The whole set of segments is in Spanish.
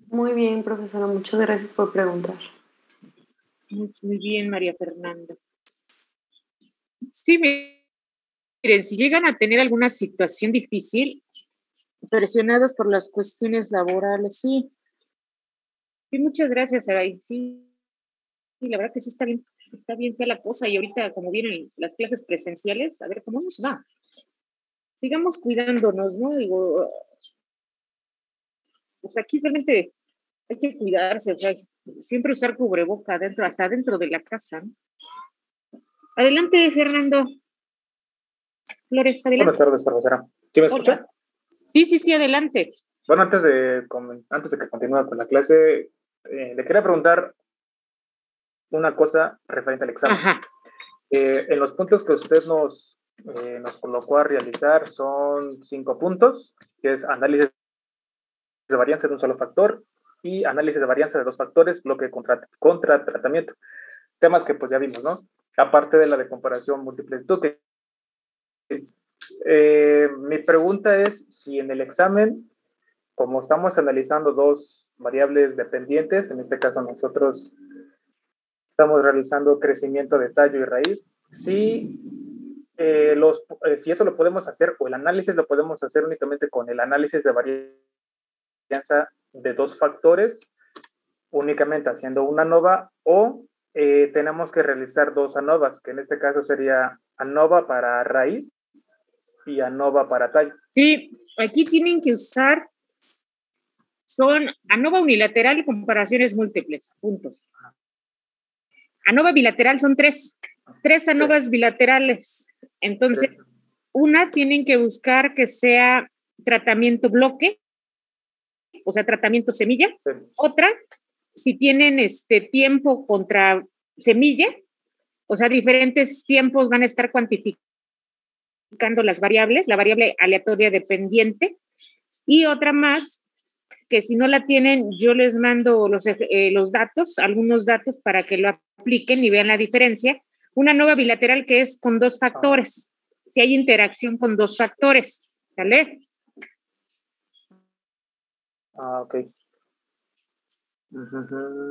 Muy bien, profesora, muchas gracias por preguntar. Muy bien, María Fernanda. Sí, miren, si llegan a tener alguna situación difícil, presionados por las cuestiones laborales, sí. Sí, muchas gracias, Saray. Sí, la verdad que sí está bien fea la cosa y ahorita como vienen las clases presenciales, a ver cómo nos va. Sigamos cuidándonos, ¿no? Digo, pues aquí realmente hay que cuidarse, o sea, siempre usar cubreboca dentro, hasta dentro de la casa, ¿no? Adelante, Fernando. Flores, Buenas adelante. tardes, profesora. ¿Sí me escucha? Sí, adelante. Bueno, antes de que continúe con la clase, le quería preguntar una cosa referente al examen. Ajá. En los puntos que usted nos colocó a realizar son 5 puntos, que es análisis de varianza de un solo factor y análisis de varianza de 2 factores, bloque contra tratamiento. Temas que pues ya vimos, ¿no? Aparte de la de comparación múltiple-actitud. Mi pregunta es si en el examen, como estamos analizando 2 variables dependientes, en este caso nosotros estamos realizando crecimiento de tallo y raíz, si eso lo podemos hacer, o el análisis lo podemos hacer únicamente con el análisis de varianza de 2 factores, únicamente haciendo una ANOVA, o tenemos que realizar 2 ANOVAs, que en este caso sería ANOVA para raíz y ANOVA para tallo. Sí, aquí tienen que usar, son ANOVA unilateral y comparaciones múltiples, punto. ANOVA bilateral son 3 ANOVAs sí. Bilaterales. Entonces, una tienen que buscar que sea tratamiento bloque, o sea, tratamiento semilla. Sí. Otra, si tienen tiempo contra semilla, o sea, diferentes tiempos van a estar cuantificando las variables, la variable aleatoria dependiente. Y otra más, que si no la tienen, yo les mando los datos, algunos datos para que lo apliquen y vean la diferencia. Una ANOVA bilateral que es con 2 factores, si hay interacción con 2 factores, ¿vale? Ok.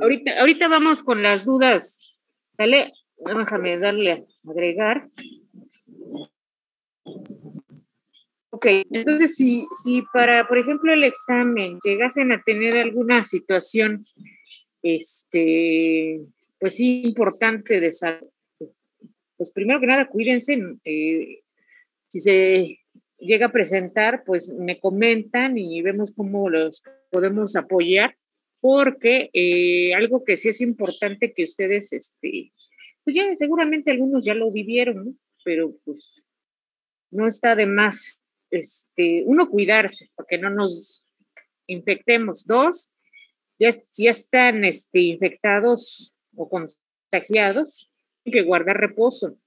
Ahorita vamos con las dudas, ¿vale? Déjame darle a agregar. Ok, entonces si para, por ejemplo, el examen llegasen a tener alguna situación, pues sí, importante de salud, pues primero que nada, cuídense, si se llega a presentar, pues me comentan y vemos cómo los podemos apoyar, porque algo que sí es importante que ustedes, pues ya seguramente algunos ya lo vivieron, ¿no? Pero pues no está de más, uno, cuidarse, para que no nos infectemos. 2, si ya están infectados o contagiados, hay que guardar reposo.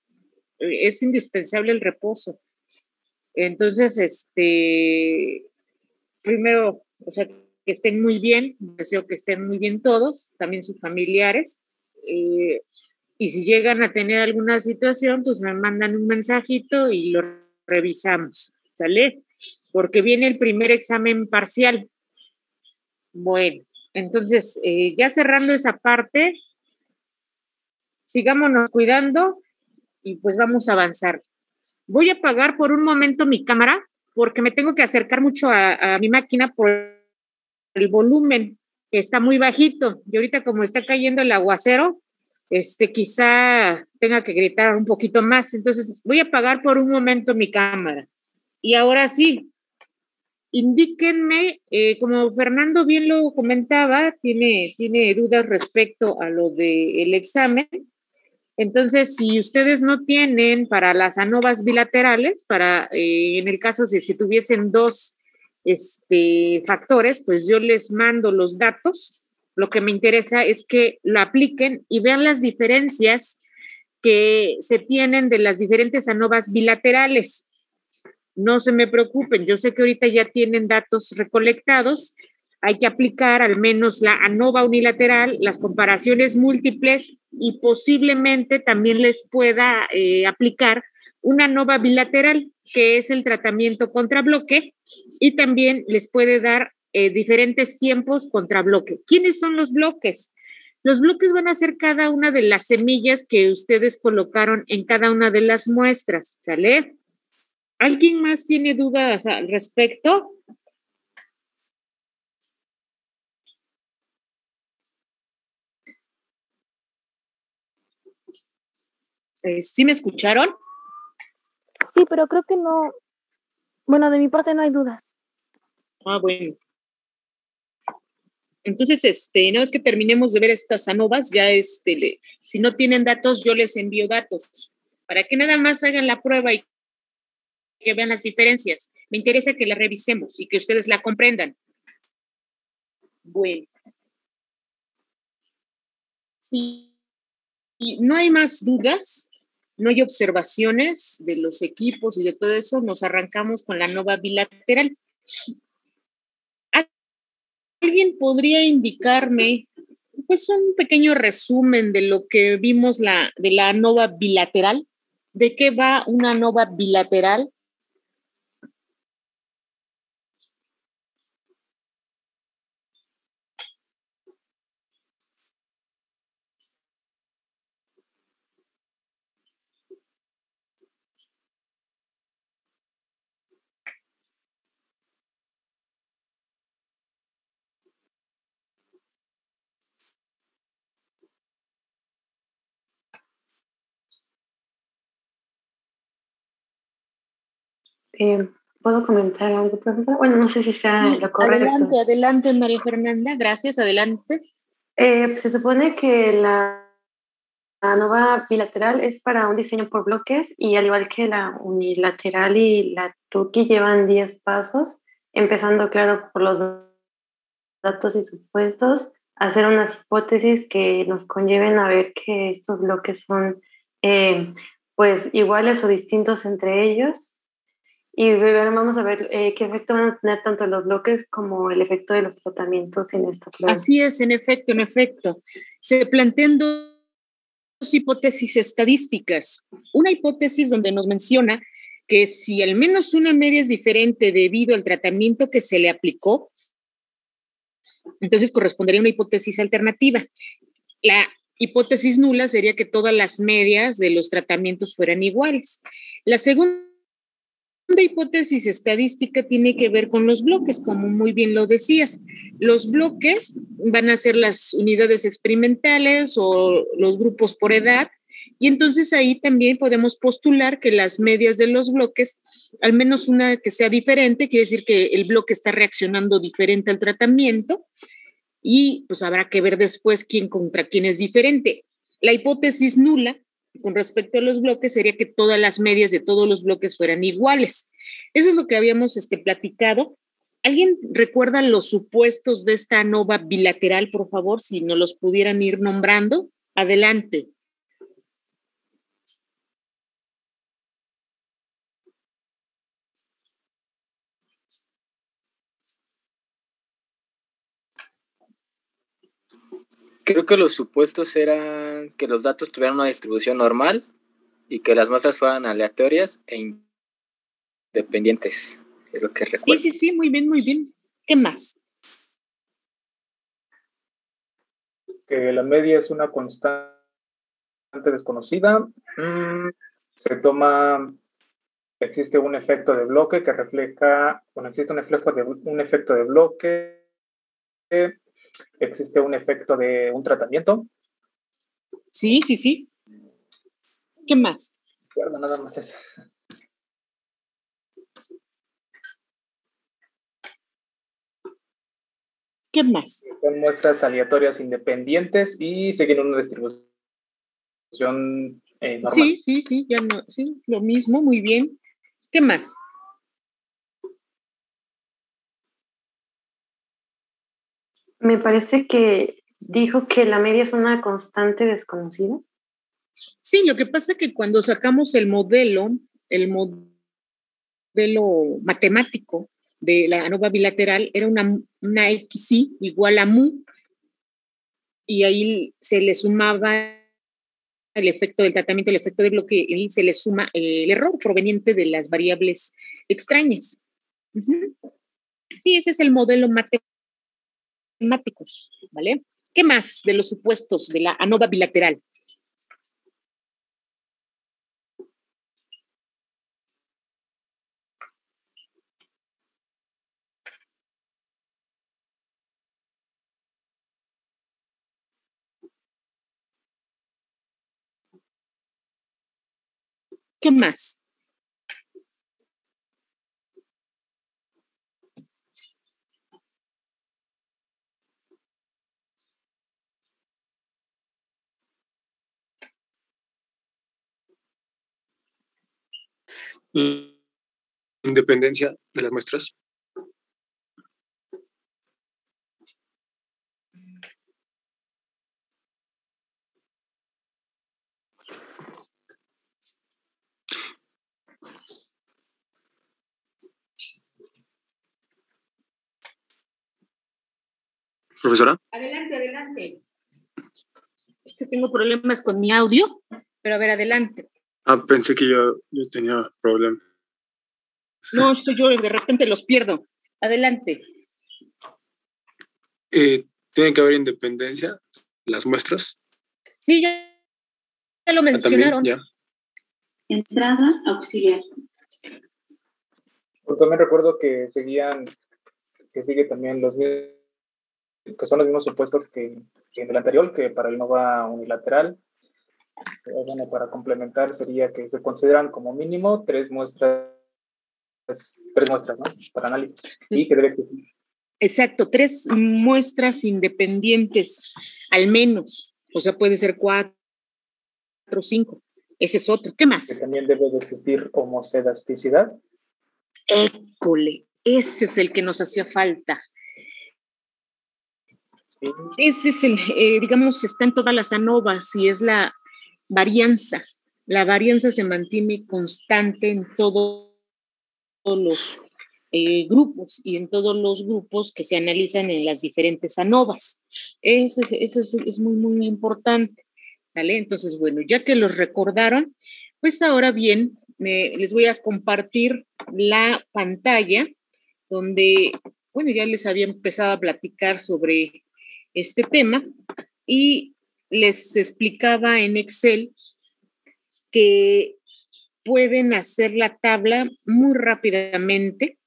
Es indispensable el reposo. Entonces, primero, o sea, que estén muy bien, deseo que estén muy bien todos, también sus familiares, y si llegan a tener alguna situación, pues me mandan un mensajito y lo revisamos, ¿sale? Porque viene el primer examen parcial. Bueno, entonces, ya cerrando esa parte, sigámonos cuidando y pues vamos a avanzar. Voy a apagar por un momento mi cámara porque me tengo que acercar mucho a mi máquina por el volumen, que está muy bajito. Y ahorita como está cayendo el aguacero, quizá tenga que gritar un poquito más. Entonces voy a apagar por un momento mi cámara. Y ahora sí, indíquenme, como Fernando bien lo comentaba, tiene dudas respecto a lo del examen. Entonces, si ustedes no tienen para las ANOVAs bilaterales, en el caso si tuviesen 2 factores, pues yo les mando los datos. Lo que me interesa es que lo apliquen y vean las diferencias que se tienen de las diferentes ANOVAs bilaterales. No se me preocupen, yo sé que ahorita ya tienen datos recolectados, hay que aplicar al menos la ANOVA unilateral, las comparaciones múltiples y posiblemente también les pueda aplicar una ANOVA bilateral, que es el tratamiento contra bloque, y también les puede dar diferentes tiempos contra bloque. ¿Quiénes son los bloques? Los bloques van a ser cada una de las semillas que ustedes colocaron en cada una de las muestras, ¿sale? ¿Alguien más tiene dudas al respecto? ¿Sí me escucharon? Sí, pero creo que no. Bueno, de mi parte no hay dudas. Ah, bueno. Entonces, no es que terminemos de ver estas ANOVAs, ya si no tienen datos, yo les envío datos para que nada más hagan la prueba y que vean las diferencias. Me interesa que la revisemos y que ustedes la comprendan. Bueno. Sí, y no hay más dudas, no hay observaciones de los equipos y de todo eso, nos arrancamos con la ANOVA bilateral. ¿Alguien podría indicarme, pues, un pequeño resumen de lo que vimos de la ANOVA bilateral? ¿De qué va una ANOVA bilateral? ¿Puedo comentar algo, profesora? Bueno, no sé si sea lo correcto. Adelante, María Fernanda. Gracias, adelante. Se supone que la ANOVA bilateral es para un diseño por bloques y al igual que la unilateral y la TUCI llevan 10 pasos, empezando, claro, por los datos y supuestos, hacer unas hipótesis que nos conlleven a ver que estos bloques son pues iguales o distintos entre ellos. Y vamos a ver qué efecto van a tener tanto los bloques como el efecto de los tratamientos en esta prueba. Así es, en efecto, en efecto. Se plantean dos hipótesis estadísticas. Una hipótesis donde nos menciona que si al menos una media es diferente debido al tratamiento que se le aplicó, entonces correspondería a una hipótesis alternativa. La hipótesis nula sería que todas las medias de los tratamientos fueran iguales. La segunda hipótesis estadística tiene que ver con los bloques, como muy bien lo decías. Los bloques van a ser las unidades experimentales o los grupos por edad, y entonces ahí también podemos postular que las medias de los bloques, al menos una que sea diferente, quiere decir que el bloque está reaccionando diferente al tratamiento, y pues habrá que ver después quién contra quién es diferente. La hipótesis nula con respecto a los bloques sería que todas las medias de todos los bloques fueran iguales. Eso es lo que habíamos platicado. ¿Alguien recuerda los supuestos de esta ANOVA bilateral, por favor, si nos los pudieran ir nombrando? Adelante. Creo que los supuestos eran que los datos tuvieran una distribución normal y que las muestras fueran aleatorias e independientes. Es lo que recuerdo. Sí, muy bien, muy bien. ¿Qué más? Que la media es una constante desconocida. Existe un efecto de bloque que refleja, existe un efecto de bloque, existe un efecto de un tratamiento. Sí. ¿Qué más? Recuerdo nada más eso. ¿Qué más? Son muestras aleatorias independientes y siguen una distribución normal. Sí, ya no, sí, lo mismo, muy bien. ¿Qué más? Me parece que dijo que la media es una constante desconocida. Sí, lo que pasa es que cuando sacamos el modelo matemático de la ANOVA bilateral, era una XY igual a mu, y ahí se le sumaba el efecto del tratamiento, el efecto de bloque, y se le suma el error proveniente de las variables extrañas. Sí, ese es el modelo matemático. matemáticos, ¿vale? ¿Qué más de los supuestos de la ANOVA bilateral? ¿Qué más? Independencia de las muestras. Profesora. Adelante. Es que tengo problemas con mi audio, pero a ver, adelante. Pensé que yo tenía problemas. No, soy yo, de repente los pierdo. Adelante. Tiene que haber independencia, las muestras. Sí, ya lo mencionaron. También, ya. Entrada auxiliar. Pues también recuerdo que sigue también que son los mismos supuestos que en el anterior, que para el NOVA unilateral. Bueno, para complementar sería que se consideran como mínimo tres muestras, ¿no? Para análisis. Y que debe existir. Exacto, 3 muestras independientes, al menos. O sea, puede ser 4 o 5. Ese es otro. ¿Qué más? Que también debe de existir homocedasticidad. École, ese es el que nos hacía falta. Sí. Ese es el, digamos, está en todas las ANOVAs y es la varianza. La varianza se mantiene constante en todos los grupos y en todos los grupos que se analizan en las diferentes ANOVAs. Eso es muy, muy importante, ¿sale? Entonces, bueno, ya que los recordaron, pues ahora bien, les voy a compartir la pantalla donde, bueno, ya les había empezado a platicar sobre este tema y les explicaba en Excel que pueden hacer la tabla muy rápidamente.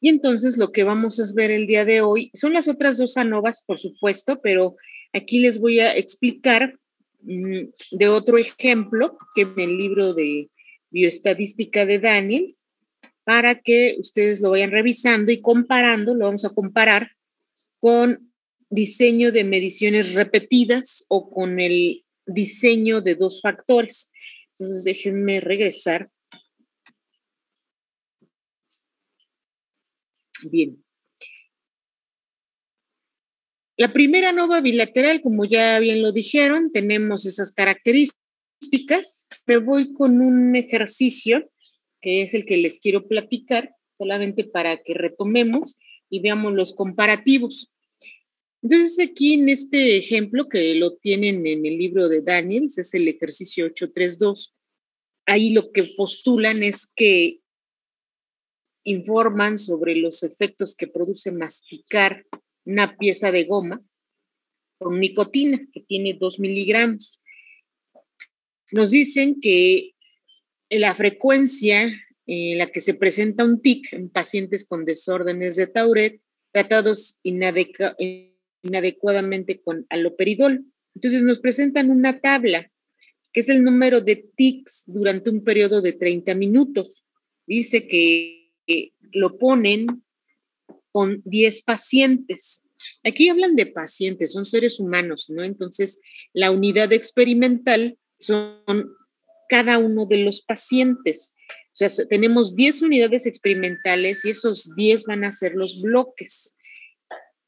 Y entonces lo que vamos a ver el día de hoy son las otras 2 ANOVAs, por supuesto, pero aquí les voy a explicar de otro ejemplo que en el libro de bioestadística de Daniel, para que ustedes lo vayan revisando y comparando, lo vamos a comparar con diseño de mediciones repetidas o con el diseño de 2 factores. Entonces déjenme regresar. Bien. La primera ANOVA bilateral, como ya bien lo dijeron, tenemos esas características. Me voy con un ejercicio que es el que les quiero platicar, solamente para que retomemos y veamos los comparativos. Entonces, aquí en este ejemplo, que lo tienen en el libro de Daniels, es el ejercicio 832. Ahí lo que postulan es que informan sobre los efectos que produce masticar una pieza de goma con nicotina, que tiene 2 miligramos. Nos dicen que la frecuencia en la que se presenta un tic en pacientes con desórdenes de Tourette tratados inadecuadamente con haloperidol. Entonces nos presentan una tabla, que es el número de tics durante un periodo de 30 minutos. Dice que lo ponen con 10 pacientes. Aquí hablan de pacientes, son seres humanos, ¿no? Entonces, la unidad experimental son cada uno de los pacientes. O sea, tenemos 10 unidades experimentales y esos 10 van a ser los bloques.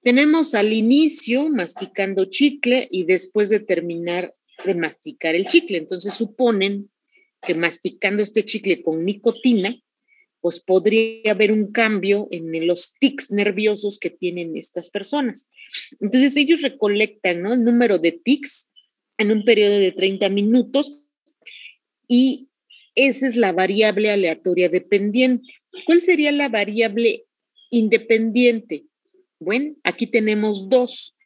Tenemos al inicio masticando chicle y después de terminar de masticar el chicle. Entonces, suponen que masticando este chicle con nicotina, pues podría haber un cambio en los tics nerviosos que tienen estas personas. Entonces ellos recolectan, ¿no?, el número de tics en un periodo de 30 minutos y esa es la variable aleatoria dependiente. ¿Cuál sería la variable independiente? Bueno, aquí tenemos dos.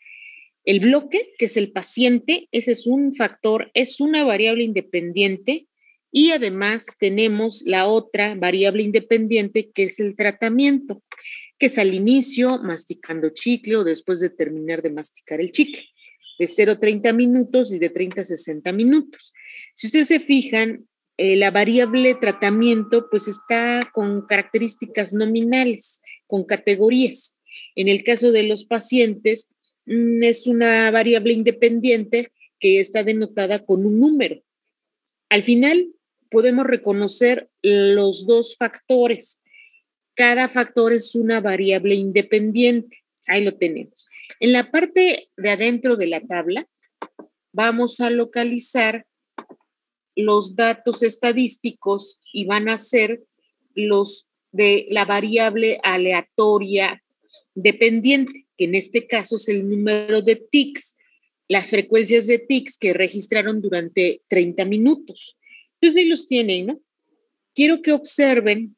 El bloque, que es el paciente, ese es un factor, es una variable independiente, y además tenemos la otra variable independiente, que es el tratamiento, que es al inicio, masticando chicle o después de terminar de masticar el chicle, de 0 a 30 minutos y de 30 a 60 minutos. Si ustedes se fijan, la variable tratamiento pues está con características nominales, con categorías. En el caso de los pacientes, es una variable independiente que está denotada con un número. Al final, podemos reconocer los dos factores. Cada factor es una variable independiente. Ahí lo tenemos. En la parte de adentro de la tabla, vamos a localizar los datos estadísticos y van a ser los de la variable aleatoria dependiente, que en este caso es el número de tics, las frecuencias de tics que registraron durante 30 minutos. Entonces ahí los tienen, ¿no? Quiero que observen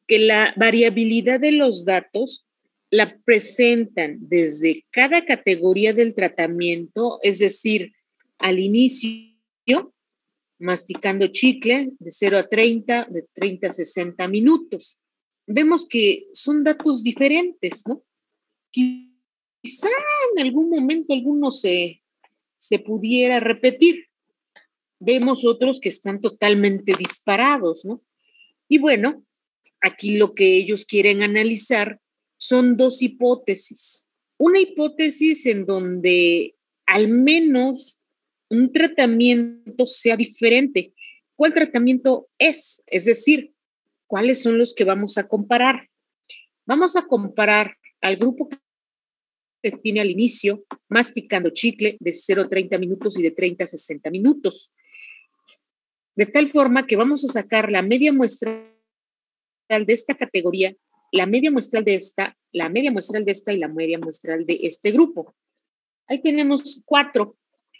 que la variabilidad de los datos la presentan desde cada categoría del tratamiento, es decir, al inicio, masticando chicle de 0 a 30, de 30 a 60 minutos. Vemos que son datos diferentes, ¿no? Quizá en algún momento alguno se pudiera repetir. Vemos otros que están totalmente disparados, ¿no? Y bueno, aquí lo que ellos quieren analizar son dos hipótesis. Una hipótesis en donde al menos un tratamiento sea diferente. ¿Cuál tratamiento es? Es decir, ¿cuáles son los que vamos a comparar? Vamos a comparar al grupo que tiene al inicio masticando chicle de 0 a 30 minutos y de 30 a 60 minutos. De tal forma que vamos a sacar la media muestral de esta categoría, la media muestral de esta, la media muestral de esta y la media muestral de este grupo. Ahí tenemos 4.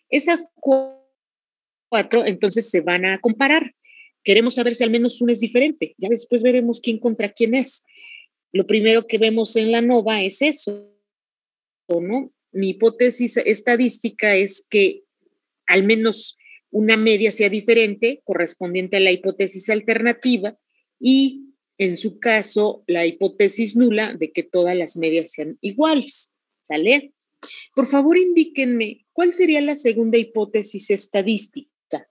Esas 4 entonces se van a comparar. Queremos saber si al menos una es diferente. Ya después veremos quién contra quién es. Lo primero que vemos en la ANOVA es eso, ¿no? Mi hipótesis estadística es que al menos una media sea diferente, correspondiente a la hipótesis alternativa, y en su caso, la hipótesis nula de que todas las medias sean iguales. ¿Sale? Por favor, indíquenme, ¿cuál sería la segunda hipótesis estadística?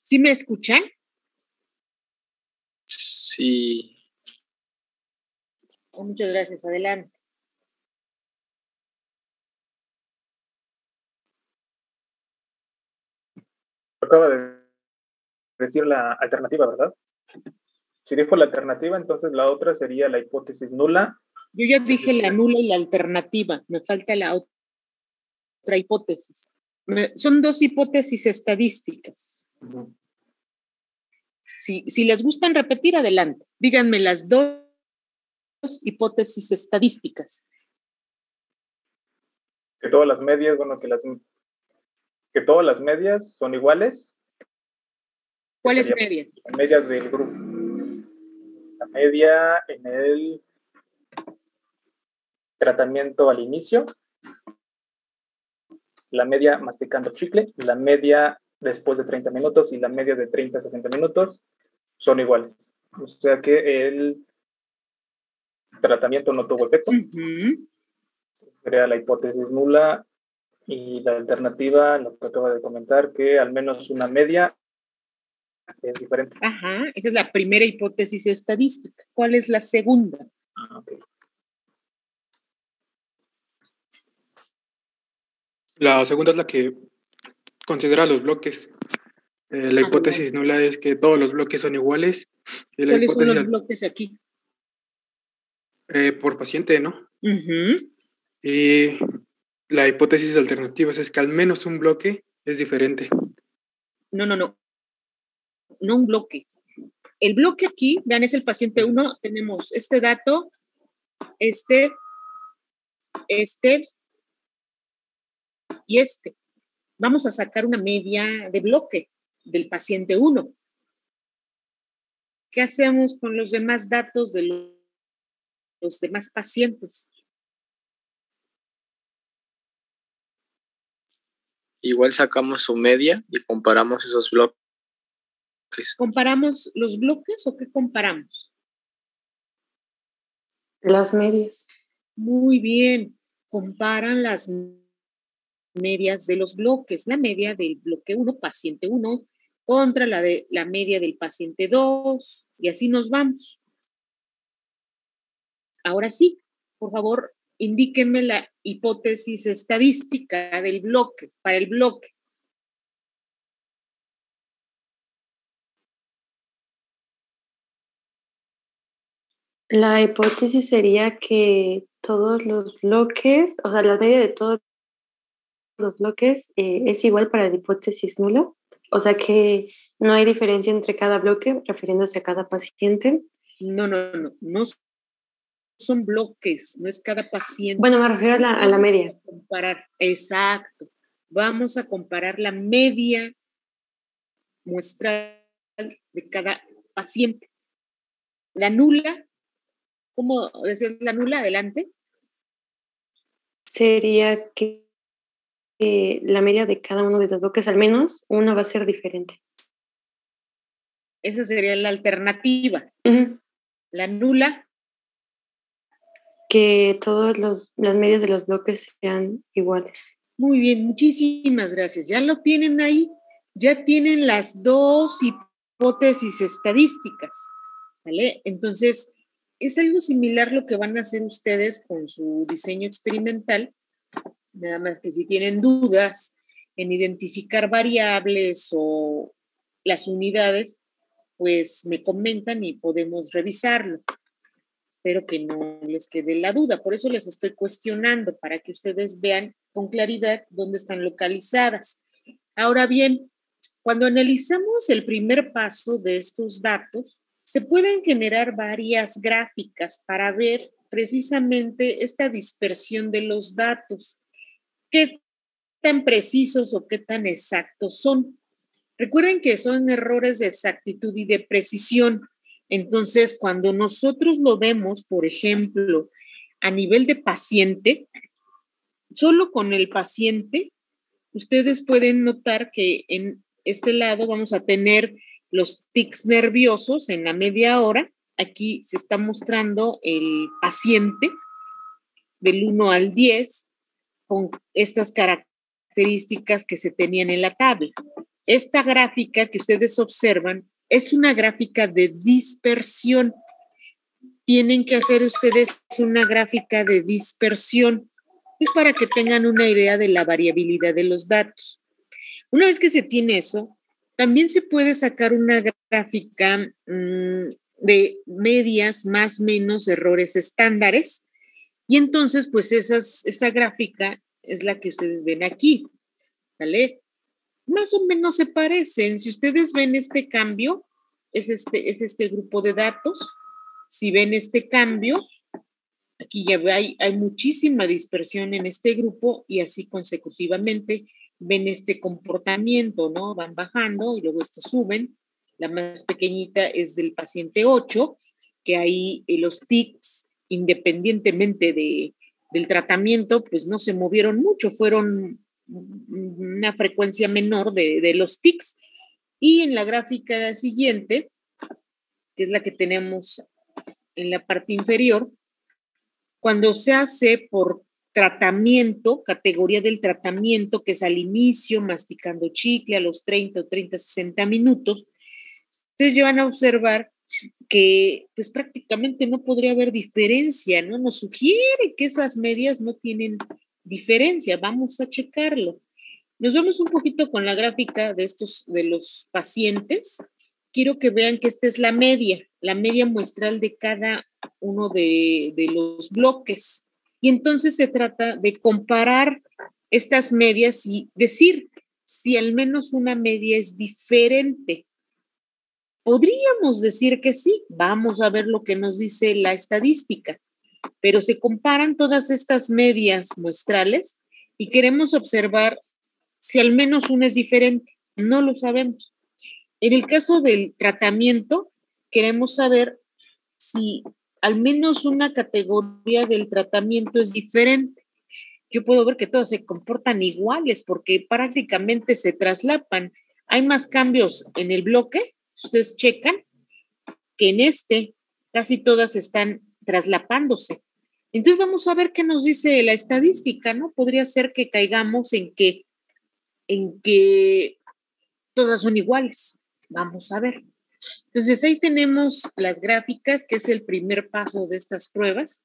¿Sí me escuchan? Sí. Oh, muchas gracias, adelante. Acaba de decir la alternativa, ¿verdad? Si dijo la alternativa, entonces la otra sería la hipótesis nula. Yo ya dije la nula y la alternativa, me falta la otra hipótesis. Son dos hipótesis estadísticas. Uh-huh. Si les gustan repetir, adelante. Díganme las dos hipótesis estadísticas. Que todas las medias, bueno, que todas las medias son iguales. ¿Cuáles medias? Las medias del grupo. La media en el tratamiento al inicio, la media masticando chicle, la media después de 30 minutos y la media de 30 a 60 minutos son iguales. O sea que el tratamiento no tuvo efecto. Uh-huh. Sería la hipótesis nula, y la alternativa, lo que acabo de comentar, que al menos una media es diferente. Ajá, esa es la primera hipótesis estadística. ¿Cuál es la segunda? Okay. La segunda es la que considera los bloques. La hipótesis nula es que todos los bloques son iguales. Y la ¿cuáles hipótesis son los bloques aquí? Por paciente, ¿no? Uh-huh. Y la hipótesis alternativa es que al menos un bloque es diferente. No un bloque. El bloque aquí, vean, es el paciente 1, tenemos este dato, este y este. Vamos a sacar una media de bloque del paciente 1. ¿qué hacemos con los demás datos de los demás pacientes? Igual sacamos su media y comparamos esos bloques. ¿Comparamos los bloques o qué comparamos? Las medias. Muy bien, comparan las medias de los bloques, la media del bloque 1, paciente 1, contra la media del paciente 2, y así nos vamos. Ahora sí, por favor, indíquenme la hipótesis estadística del bloque, para el bloque. La hipótesis sería que todos los bloques, o sea, la media de todos los bloques es igual para la hipótesis nula. O sea que no hay diferencia entre cada bloque refiriéndose a cada paciente. No son bloques, no es cada paciente. Bueno, me refiero a la media. Vamos a comparar, exacto. Vamos a comparar la media muestral de cada paciente. La nula, ¿cómo decías la nula? Adelante. Sería que la media de cada uno de los bloques, al menos una va a ser diferente. Esa sería la alternativa. Uh-huh. La nula. Que todas las medias de los bloques sean iguales. Muy bien, muchísimas gracias. Ya lo tienen ahí, ya tienen las dos hipótesis estadísticas, ¿vale? Entonces, es algo similar lo que van a hacer ustedes con su diseño experimental, nada más que si tienen dudas en identificar variables o las unidades, pues me comentan y podemos revisarlo. Espero que no les quede la duda, por eso les estoy cuestionando, para que ustedes vean con claridad dónde están localizadas. Ahora bien, cuando analizamos el primer paso de estos datos, se pueden generar varias gráficas para ver precisamente esta dispersión de los datos, qué tan precisos o qué tan exactos son. Recuerden que son errores de exactitud y de precisión. Entonces, cuando nosotros lo vemos, por ejemplo, a nivel de paciente, solo con el paciente, ustedes pueden notar que en este lado vamos a tener los tics nerviosos en la media hora. Aquí se está mostrando el paciente del 1 al 10 con estas características que se tenían en la tabla. Esta gráfica que ustedes observan es una gráfica de dispersión. Tienen que hacer ustedes una gráfica de dispersión. Es para que tengan una idea de la variabilidad de los datos. Una vez que se tiene eso, también se puede sacar una gráfica de medias más menos errores estándares. Y entonces, pues esa gráfica es la que ustedes ven aquí. ¿Vale? Más o menos se parecen. Si ustedes ven este cambio, es este grupo de datos. Si ven este cambio, aquí ya hay muchísima dispersión en este grupo y así consecutivamente ven este comportamiento, ¿no? Van bajando y luego estos suben. La más pequeñita es del paciente 8, que ahí los tics, independientemente del tratamiento, pues no se movieron mucho, fueron una frecuencia menor de los tics. Y en la gráfica siguiente, que es la que tenemos en la parte inferior, cuando se hace por tratamiento, categoría del tratamiento, que es al inicio, masticando chicle a los 30 o 30, 60 minutos, ustedes ya van a observar que pues prácticamente no podría haber diferencia, ¿no? Nos sugiere que esas medias no tienen diferencia, vamos a checarlo. Nos vemos un poquito con la gráfica de los pacientes. Quiero que vean que esta es la media muestral de cada uno de los bloques. Y entonces se trata de comparar estas medias y decir si al menos una media es diferente. Podríamos decir que sí, vamos a ver lo que nos dice la estadística, pero se comparan todas estas medias muestrales y queremos observar si al menos una es diferente. No lo sabemos. En el caso del tratamiento, queremos saber si al menos una categoría del tratamiento es diferente. Yo puedo ver que todas se comportan iguales porque prácticamente se traslapan. Hay más cambios en el bloque, ustedes checan, que en este casi todas están traslapándose. Entonces vamos a ver qué nos dice la estadística, ¿no? Podría ser que caigamos en que todas son iguales. Vamos a ver. Entonces ahí tenemos las gráficas, que es el primer paso de estas pruebas.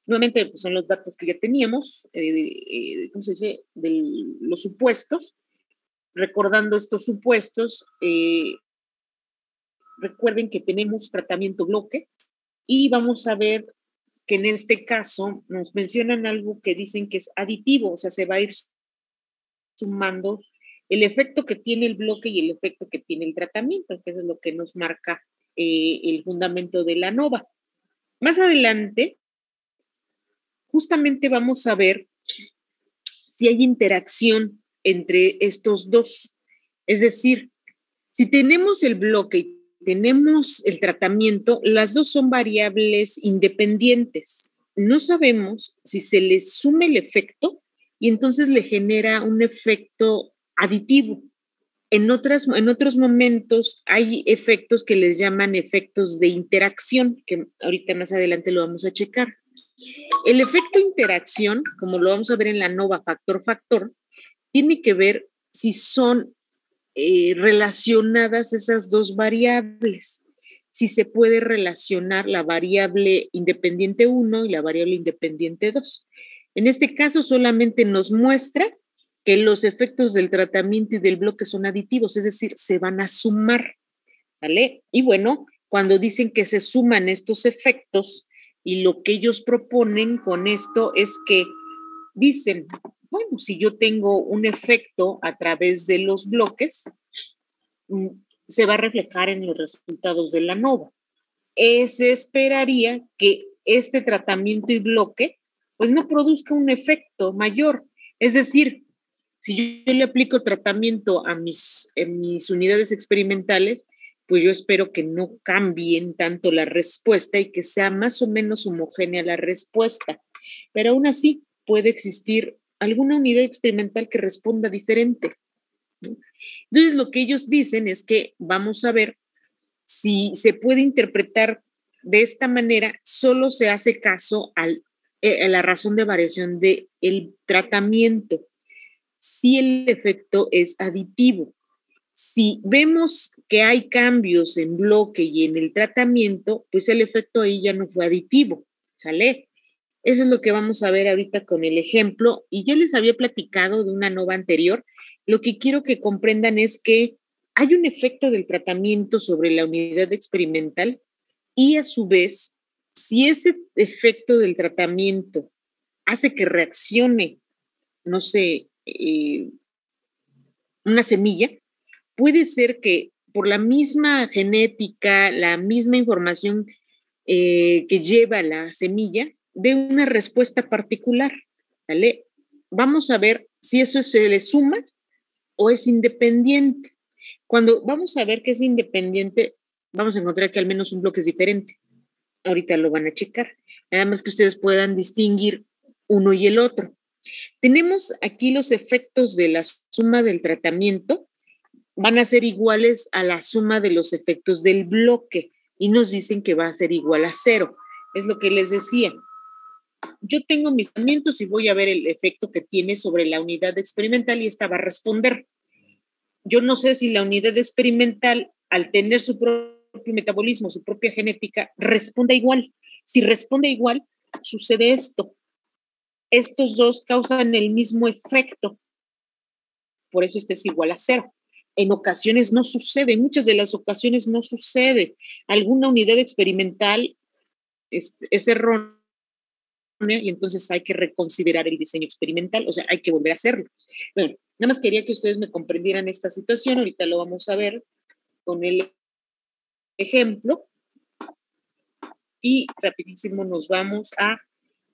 Nuevamente pues, son los datos que ya teníamos, ¿cómo se dice? De los supuestos. Recordando estos supuestos, recuerden que tenemos tratamiento bloque y vamos a ver que en este caso nos mencionan algo que dicen que es aditivo, o sea, se va a ir sumando el efecto que tiene el bloque y el efecto que tiene el tratamiento, que eso es lo que nos marca el fundamento de la ANOVA. Más adelante, justamente vamos a ver si hay interacción entre estos dos. Es decir, si tenemos el bloque y tenemos el tratamiento, las dos son variables independientes. No sabemos si se le suma el efecto y entonces le genera un efecto aditivo. En otros momentos hay efectos que les llaman efectos de interacción, que ahorita más adelante lo vamos a checar. El efecto interacción, como lo vamos a ver en la ANOVA factor-factor, tiene que ver si son relacionadas esas dos variables, si se puede relacionar la variable independiente 1 y la variable independiente 2. En este caso solamente nos muestra que los efectos del tratamiento y del bloque son aditivos, es decir, se van a sumar, ¿vale? Y bueno, cuando dicen que se suman estos efectos y lo que ellos proponen con esto es que dicen, bueno, si yo tengo un efecto a través de los bloques, se va a reflejar en los resultados de la ANOVA. Se esperaría que este tratamiento y bloque pues no produzca un efecto mayor. Es decir, si yo le aplico tratamiento en mis unidades experimentales, pues yo espero que no cambien tanto la respuesta y que sea más o menos homogénea la respuesta. Pero aún así puede existir alguna unidad experimental que responda diferente. Entonces, lo que ellos dicen es que vamos a ver si se puede interpretar de esta manera, solo se hace caso a la razón de variación del tratamiento, si el efecto es aditivo. Si vemos que hay cambios en bloque y en el tratamiento, pues el efecto ahí ya no fue aditivo, ¿sale? Eso es lo que vamos a ver ahorita con el ejemplo. Y yo les había platicado de una ANOVA anterior. Lo que quiero que comprendan es que hay un efecto del tratamiento sobre la unidad experimental y a su vez, si ese efecto del tratamiento hace que reaccione, no sé, una semilla, puede ser que por la misma genética, la misma información que lleva la semilla, dé una respuesta particular, ¿vale? Vamos a ver si eso se le suma o es independiente. Cuando vamos a ver que es independiente, vamos a encontrar que al menos un bloque es diferente. Ahorita lo van a checar. Nada más que ustedes puedan distinguir uno y el otro. Tenemos aquí los efectos de la suma del tratamiento. Van a ser iguales a la suma de los efectos del bloque y nos dicen que va a ser igual a 0. Es lo que les decía. Yo tengo mis tratamientos y voy a ver el efecto que tiene sobre la unidad experimental y esta va a responder. Yo no sé si la unidad experimental, al tener su propio metabolismo, su propia genética, responde igual. Si responde igual, sucede esto. Estos dos causan el mismo efecto. Por eso este es igual a 0. En ocasiones no sucede, en muchas de las ocasiones no sucede. Alguna unidad experimental es errónea y entonces hay que reconsiderar el diseño experimental, o sea, hay que volver a hacerlo. Bueno, nada más quería que ustedes me comprendieran esta situación, ahorita lo vamos a ver con el ejemplo y rapidísimo nos vamos a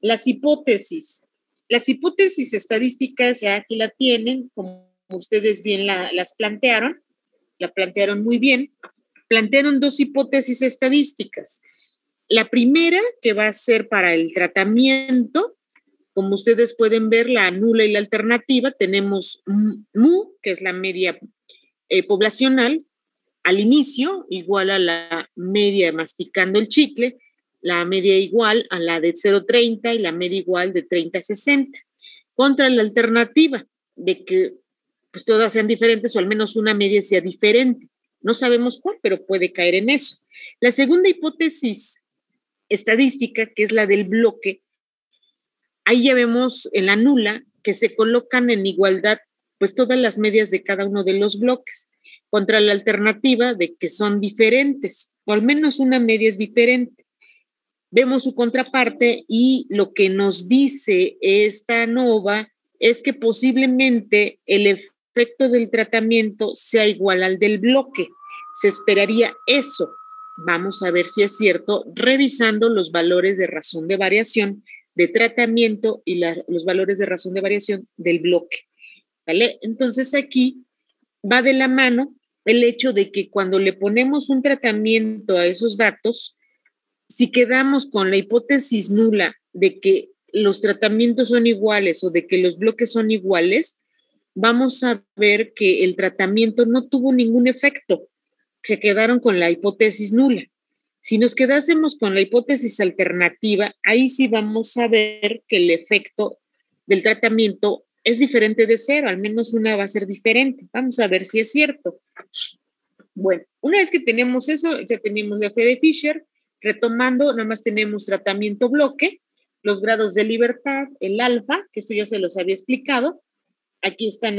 las hipótesis. Las hipótesis estadísticas ya aquí la tienen, como ustedes bien las plantearon, la plantearon muy bien. plantearon dos hipótesis estadísticas. La primera, que va a ser para el tratamiento, como ustedes pueden ver, la nula y la alternativa, tenemos mu, que es la media poblacional, al inicio, igual a la media masticando el chicle, la media igual a la de 0,30 y la media igual de 30 a 60, contra la alternativa de que pues todas sean diferentes o al menos una media sea diferente. No sabemos cuál, pero puede caer en eso. La segunda hipótesis estadística, que es la del bloque, ahí ya vemos en la nula que se colocan en igualdad pues todas las medias de cada uno de los bloques, contra la alternativa de que son diferentes, o al menos una media es diferente. Vemos su contraparte y lo que nos dice esta ANOVA es que posiblemente el efecto del tratamiento sea igual al del bloque. Se esperaría eso. Vamos a ver si es cierto, revisando los valores de razón de variación de tratamiento y los valores de razón de variación del bloque. ¿Vale? Entonces aquí va de la mano el hecho de que cuando le ponemos un tratamiento a esos datos, si quedamos con la hipótesis nula de que los tratamientos son iguales o de que los bloques son iguales, vamos a ver que el tratamiento no tuvo ningún efecto. Se quedaron con la hipótesis nula. Si nos quedásemos con la hipótesis alternativa, ahí sí vamos a ver que el efecto del tratamiento es diferente de cero, al menos una va a ser diferente. Vamos a ver si es cierto. Bueno, una vez que tenemos eso, ya tenemos la F de Fisher. Retomando, nada más tenemos tratamiento bloque, los grados de libertad, el alfa, que esto ya se los había explicado. Aquí están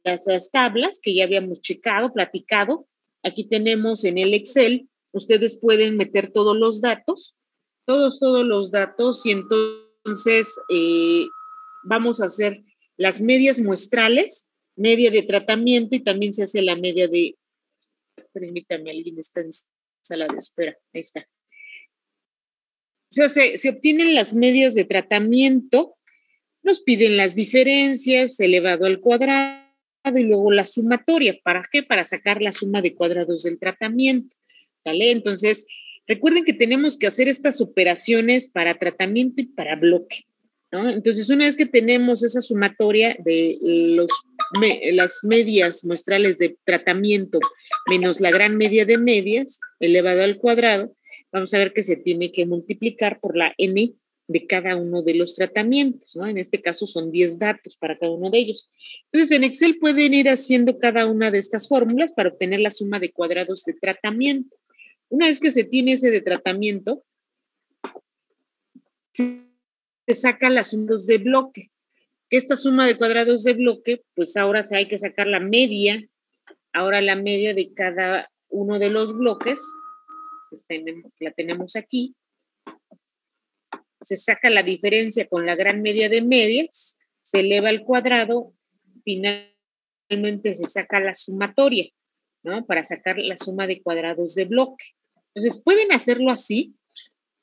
las tablas que ya habíamos checado, platicado. Aquí tenemos en el Excel, ustedes pueden meter todos los datos, todos los datos, y entonces vamos a hacer las medias muestrales, media de tratamiento, y también se hace la media de, permítame, alguien está en sala de espera, ahí está. Se obtienen las medias de tratamiento, nos piden las diferencias elevado al cuadrado y luego la sumatoria. ¿Para qué? Para sacar la suma de cuadrados del tratamiento. ¿Sale? Entonces, recuerden que tenemos que hacer estas operaciones para tratamiento y para bloque, ¿no? Entonces, una vez que tenemos esa sumatoria de las medias muestrales de tratamiento menos la gran media de medias elevado al cuadrado, vamos a ver que se tiene que multiplicar por la n de cada uno de los tratamientos, ¿no? En este caso son 10 datos para cada uno de ellos. Entonces, en Excel pueden ir haciendo cada una de estas fórmulas para obtener la suma de cuadrados de tratamiento. Una vez que se tiene ese de tratamiento, se saca las sumas de bloque. Esta suma de cuadrados de bloque, pues ahora hay que sacar la media, ahora la media de cada uno de los bloques, pues la tenemos aquí. Se saca la diferencia con la gran media de medias, se eleva al cuadrado, finalmente se saca la sumatoria, ¿no? Para sacar la suma de cuadrados de bloque. Entonces, pueden hacerlo así.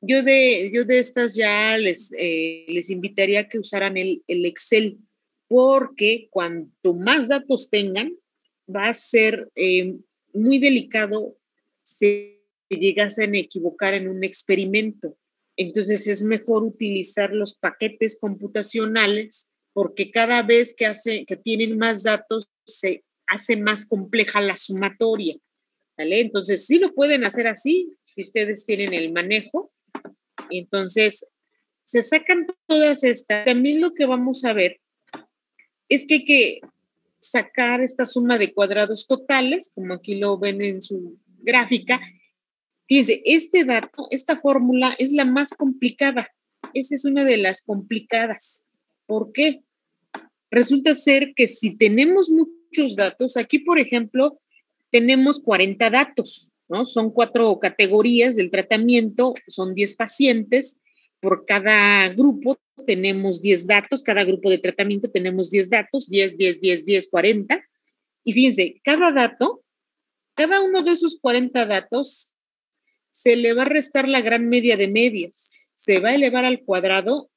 Yo de estas ya les invitaría a que usaran el Excel, porque cuanto más datos tengan, va a ser muy delicado si llegasen a equivocar en un experimento. Entonces es mejor utilizar los paquetes computacionales, porque cada vez que tienen más datos se hace más compleja la sumatoria, ¿vale? Entonces sí lo pueden hacer así, si ustedes tienen el manejo. Entonces se sacan todas estas. También lo que vamos a ver es que hay que sacar esta suma de cuadrados totales, como aquí lo ven en su gráfica. Fíjense, esta fórmula es la más complicada. Esa es una de las complicadas. ¿Por qué? Resulta ser que si tenemos muchos datos, aquí, por ejemplo, tenemos 40 datos, ¿no? Son 4 categorías del tratamiento, son 10 pacientes. Por cada grupo tenemos 10 datos, cada grupo de tratamiento tenemos 10 datos, 10, 10, 10, 10, 40. Y fíjense, cada uno de esos 40 datos se le va a restar la gran media de medias, se va a elevar al cuadrado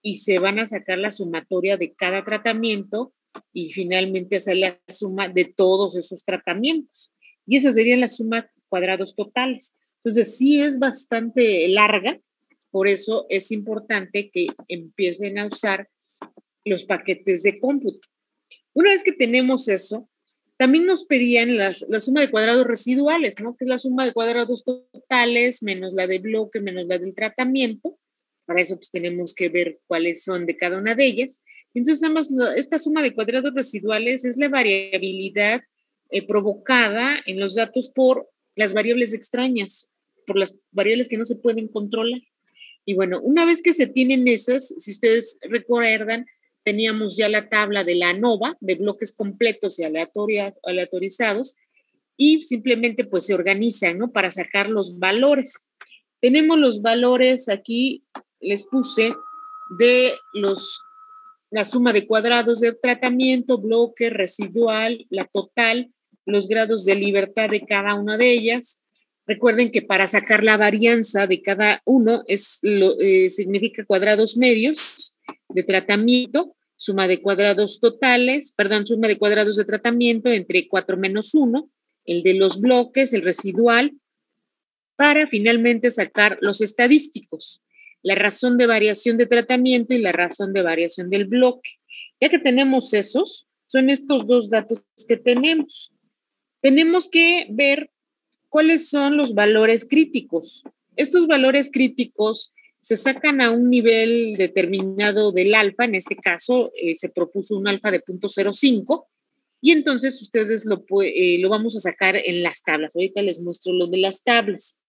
y se van a sacar la sumatoria de cada tratamiento y finalmente hacer la suma de todos esos tratamientos. Y esa sería la suma cuadrados totales. Entonces, sí es bastante larga, por eso es importante que empiecen a usar los paquetes de cómputo. Una vez que tenemos eso, también nos pedían la suma de cuadrados residuales, ¿no? Que es la suma de cuadrados totales menos la de bloque menos la del tratamiento. Para eso pues tenemos que ver cuáles son de cada una de ellas. Entonces, nada más esta suma de cuadrados residuales es la variabilidad provocada en los datos por las variables extrañas, por las variables que no se pueden controlar. Y bueno, una vez que se tienen esas, si ustedes recuerdan, teníamos ya la tabla de la ANOVA, de bloques completos y aleatorizados, y simplemente pues se organizan, ¿no? Para sacar los valores. Tenemos los valores aquí, les puse, de la suma de cuadrados de tratamiento, bloque, residual, la total, los grados de libertad de cada una de ellas. Recuerden que para sacar la varianza de cada uno significa cuadrados medios de tratamiento, suma de cuadrados suma de cuadrados de tratamiento entre 4 menos 1, el de los bloques, el residual, para finalmente sacar los estadísticos, la razón de variación de tratamiento y la razón de variación del bloque. Ya que tenemos esos, son estos dos datos que tenemos. Tenemos que ver cuáles son los valores críticos. Estos valores críticos se sacan a un nivel determinado del alfa, en este caso se propuso un alfa de 0.05, y entonces ustedes lo vamos a sacar en las tablas. Ahorita les muestro lo de las tablas.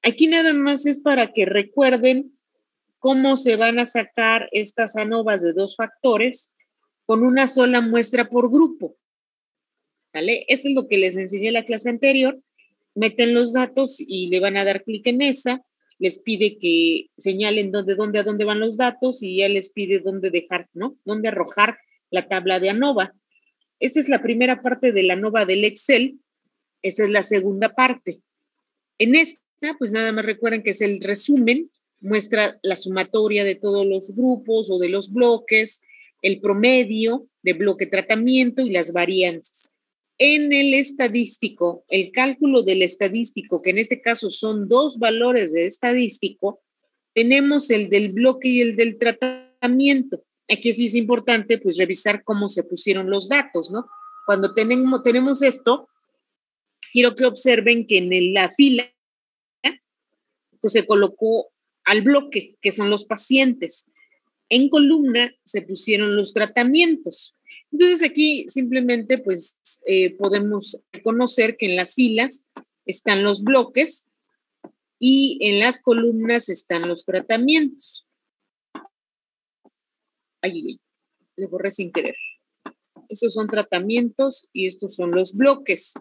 Aquí nada más es para que recuerden cómo se van a sacar estas ANOVAs de 2 factores con una sola muestra por grupo. ¿Sale? Esto es lo que les enseñé en la clase anterior. Meten los datos y le van a dar clic en esa. Les pide que señalen a dónde van los datos y ya les pide dónde dejar, ¿no? Dónde arrojar la tabla de ANOVA. Esta es la primera parte de la ANOVA del Excel. Esta es la segunda parte. En esta, pues nada más recuerden que es el resumen, muestra la sumatoria de todos los grupos o de los bloques, el promedio de bloque tratamiento y las varianzas. En el estadístico, el cálculo del estadístico, que en este caso son 2 valores de estadístico, tenemos el del bloque y el del tratamiento. Aquí sí es importante pues revisar cómo se pusieron los datos, ¿no? Cuando tenemos esto, quiero que observen que en la fila pues se colocó al bloque, que son los pacientes. En columna se pusieron los tratamientos. Entonces aquí simplemente pues podemos reconocer que en las filas están los bloques y en las columnas están los tratamientos. Ahí, le borré sin querer. Estos son tratamientos y estos son los bloques.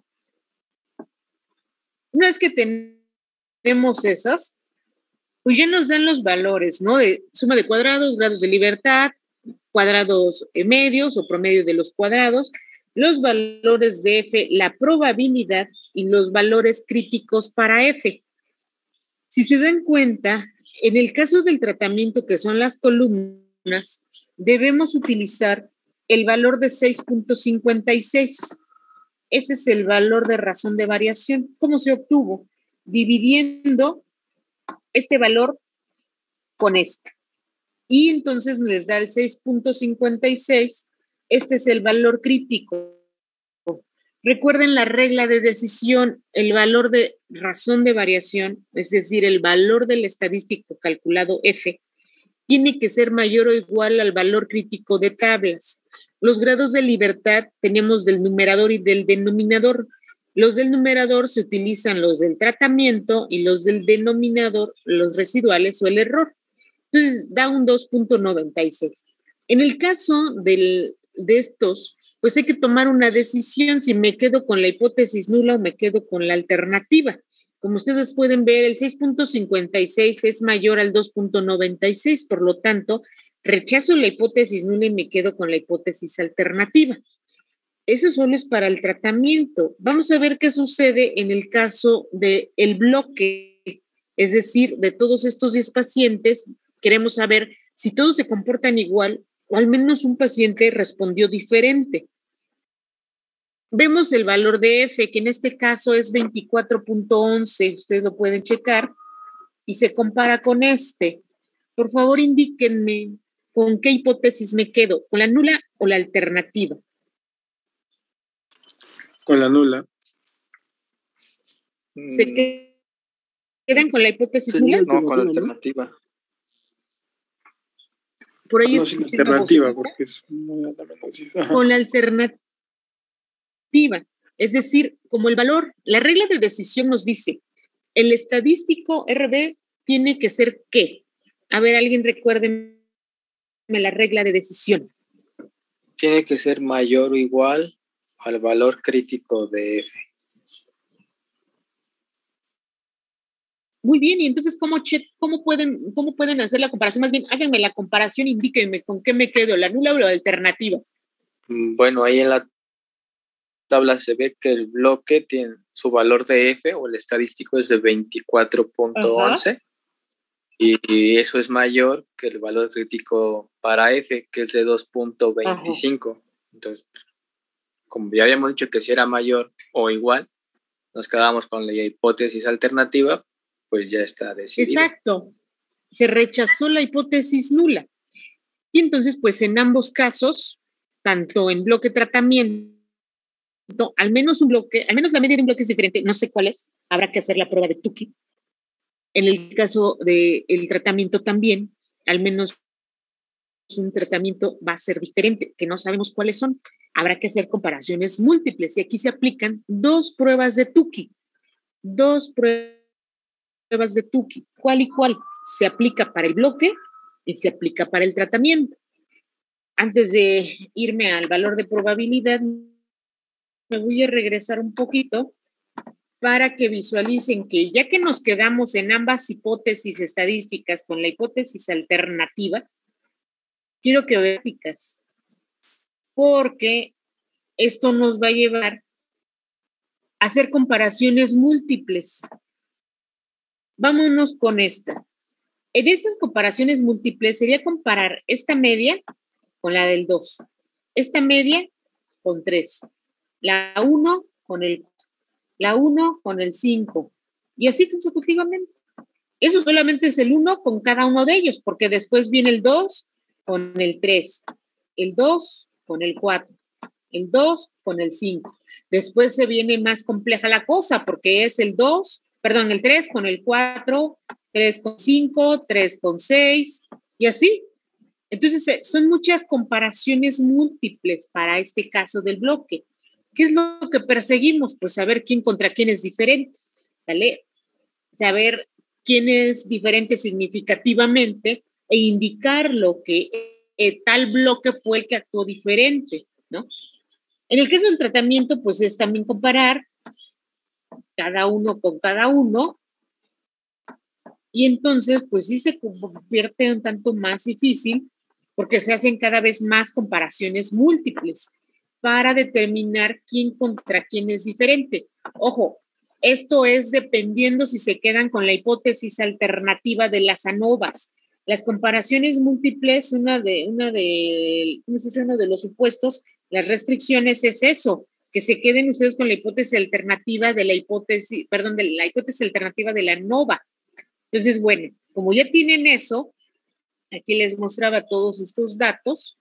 Una vez que tenemos esas, pues ya nos dan los valores, ¿no? De suma de cuadrados, grados de libertad, cuadrados medios o promedio de los cuadrados, los valores de F, la probabilidad y los valores críticos para F. Si se dan cuenta, en el caso del tratamiento, que son las columnas, debemos utilizar el valor de 6.56. Ese es el valor de razón de variación. ¿Cómo se obtuvo? Dividiendo este valor con este. Y entonces les da el 6.56. Este es el valor crítico. Recuerden la regla de decisión, el valor de razón de variación, es decir, el valor del estadístico calculado F, tiene que ser mayor o igual al valor crítico de tablas. Los grados de libertad tenemos del numerador y del denominador. Los del numerador se utilizan los del tratamiento y los del denominador, los residuales o el error. Entonces da un 2.96. En el caso de estos, pues hay que tomar una decisión si me quedo con la hipótesis nula o me quedo con la alternativa. Como ustedes pueden ver, el 6.56 es mayor al 2.96, por lo tanto, rechazo la hipótesis nula y me quedo con la hipótesis alternativa. Eso solo es para el tratamiento. Vamos a ver qué sucede en el caso del bloque, es decir, de todos estos 10 pacientes. Queremos saber si todos se comportan igual o al menos un paciente respondió diferente. vemos el valor de F, que en este caso es 24.11, ustedes lo pueden checar, y se compara con este. Por favor, indíquenme con qué hipótesis me quedo, ¿con la nula o la alternativa? Con la nula. ¿Se quedan con la hipótesis nula? No, con la alternativa. Por ahí No, sin alternativa, porque es con la alternativa. Es decir, como el valor, la regla de decisión nos dice, el estadístico RB tiene que ser ¿qué? A ver, alguien recuérdeme la regla de decisión. Tiene que ser mayor o igual al valor crítico de F. Muy bien, y entonces, ¿cómo pueden hacer la comparación? Más bien, háganme la comparación, indíquenme con qué me quedo, la nula o la alternativa. Bueno, ahí en la tabla se ve que el bloque tiene su valor de F o el estadístico es de 24.11 y eso es mayor que el valor crítico para F, que es de 2.25. Entonces, como ya habíamos dicho que si era mayor o igual, nos quedamos con la hipótesis alternativa, pues ya está decidido. Exacto. Se rechazó la hipótesis nula. Y entonces, pues en ambos casos, tanto en bloque tratamiento, al menos la media de un bloque es diferente, no sé cuál es, habrá que hacer la prueba de Tukey. En el caso del tratamiento también, al menos un tratamiento va a ser diferente, que no sabemos cuáles son. Habrá que hacer comparaciones múltiples y aquí se aplican 2 pruebas de Tukey. 2 pruebas de Tukey. ¿Cuál y cuál? Se aplica para el bloque y se aplica para el tratamiento. Antes de irme al valor de probabilidad, me voy a regresar un poquito para que visualicen que ya que nos quedamos en ambas hipótesis estadísticas con la hipótesis alternativa, quiero que vean gráficas, porque esto nos va a llevar a hacer comparaciones múltiples. Vámonos con esta. En estas comparaciones múltiples sería comparar esta media con la del 2, esta media con 3, la 1 con el 4, la 1 con el 5, y así consecutivamente. Eso solamente es el 1 con cada uno de ellos, porque después viene el 2 con el 3, el 2 con el 4, el 2 con el 5. Después se viene más compleja la cosa, porque es el 3 con el 4, 3 con 5, 3 con 6, y así. Entonces, son muchas comparaciones múltiples para este caso del bloque. ¿Qué es lo que perseguimos? Pues saber quién contra quién es diferente, ¿vale? Saber quién es diferente significativamente e indicar lo que tal bloque fue el que actuó diferente, ¿no? En el caso del tratamiento, pues es también comparar cada uno con cada uno, y entonces, pues sí se convierte un tanto más difícil porque se hacen cada vez más comparaciones múltiples para determinar quién contra quién es diferente. Ojo, esto es dependiendo si se quedan con la hipótesis alternativa de las ANOVAs. Las comparaciones múltiples, uno de los supuestos, las restricciones es eso, que se queden ustedes con la hipótesis alternativa de la hipótesis alternativa de la ANOVA. Entonces, bueno, como ya tienen eso, aquí les mostraba todos estos datos.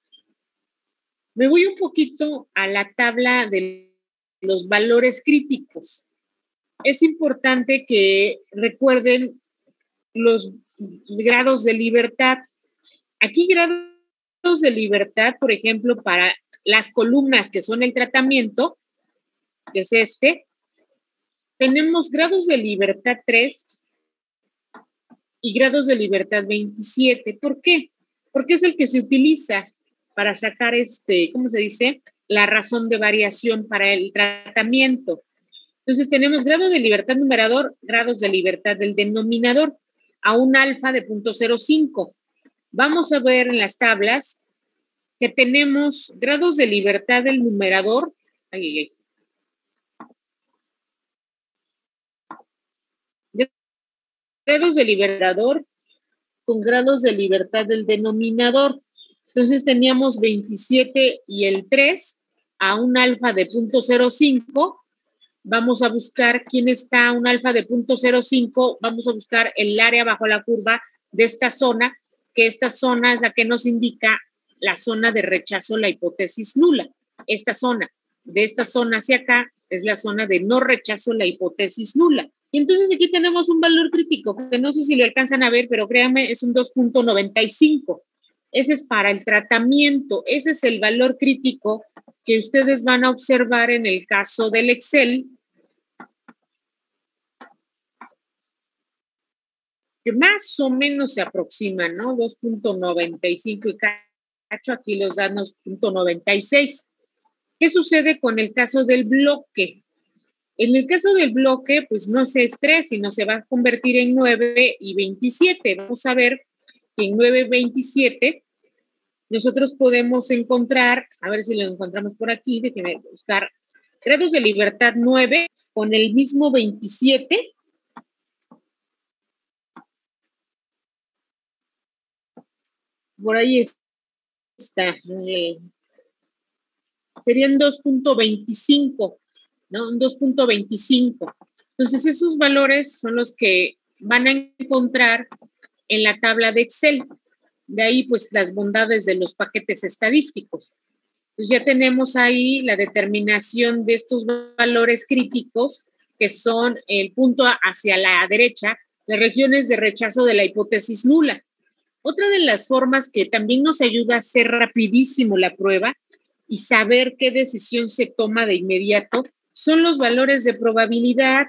Me voy un poquito a la tabla de los valores críticos. Es importante que recuerden los grados de libertad. Aquí grados de libertad, por ejemplo, para las columnas que son el tratamiento, que es este, tenemos grados de libertad 3 y grados de libertad 27. ¿Por qué? Porque es el que se utiliza para sacar ¿cómo se dice? La razón de variación para el tratamiento. Entonces tenemos grado de libertad numerador, grados de libertad del denominador, a un alfa de 0.05. Vamos a ver en las tablas que tenemos grados de libertad del numerador. Grados de libertador con grados de libertad del denominador. Entonces teníamos 27 y el 3 a un alfa de 0.05, vamos a buscar quién está a un alfa de 0.05, vamos a buscar el área bajo la curva de esta zona, que esta zona es la que nos indica la zona de rechazo a la hipótesis nula. Esta zona, de esta zona hacia acá, es la zona de no rechazo a la hipótesis nula. Y entonces aquí tenemos un valor crítico, que no sé si lo alcanzan a ver, pero créanme, es un 2.95. Ese es para el tratamiento, ese es el valor crítico que ustedes van a observar en el caso del Excel, que más o menos se aproxima, ¿no? 2.95 y cacho, aquí los dan 2.96. ¿Qué sucede con el caso del bloque? En el caso del bloque, pues no se es 3, sino se va a convertir en 9 y 27. Vamos a ver que en 9 y 27 nosotros podemos encontrar, a ver si lo encontramos por aquí, déjenme buscar, grados de libertad 9 con el mismo 27. Por ahí está. Serían 2.25, ¿no? Un 2.25. Entonces, esos valores son los que van a encontrar en la tabla de Excel. De ahí, pues, las bondades de los paquetes estadísticos. Entonces, ya tenemos ahí la determinación de estos valores críticos, que son el punto hacia la derecha, las regiones de rechazo de la hipótesis nula. Otra de las formas que también nos ayuda a hacer rapidísimo la prueba y saber qué decisión se toma de inmediato son los valores de probabilidad.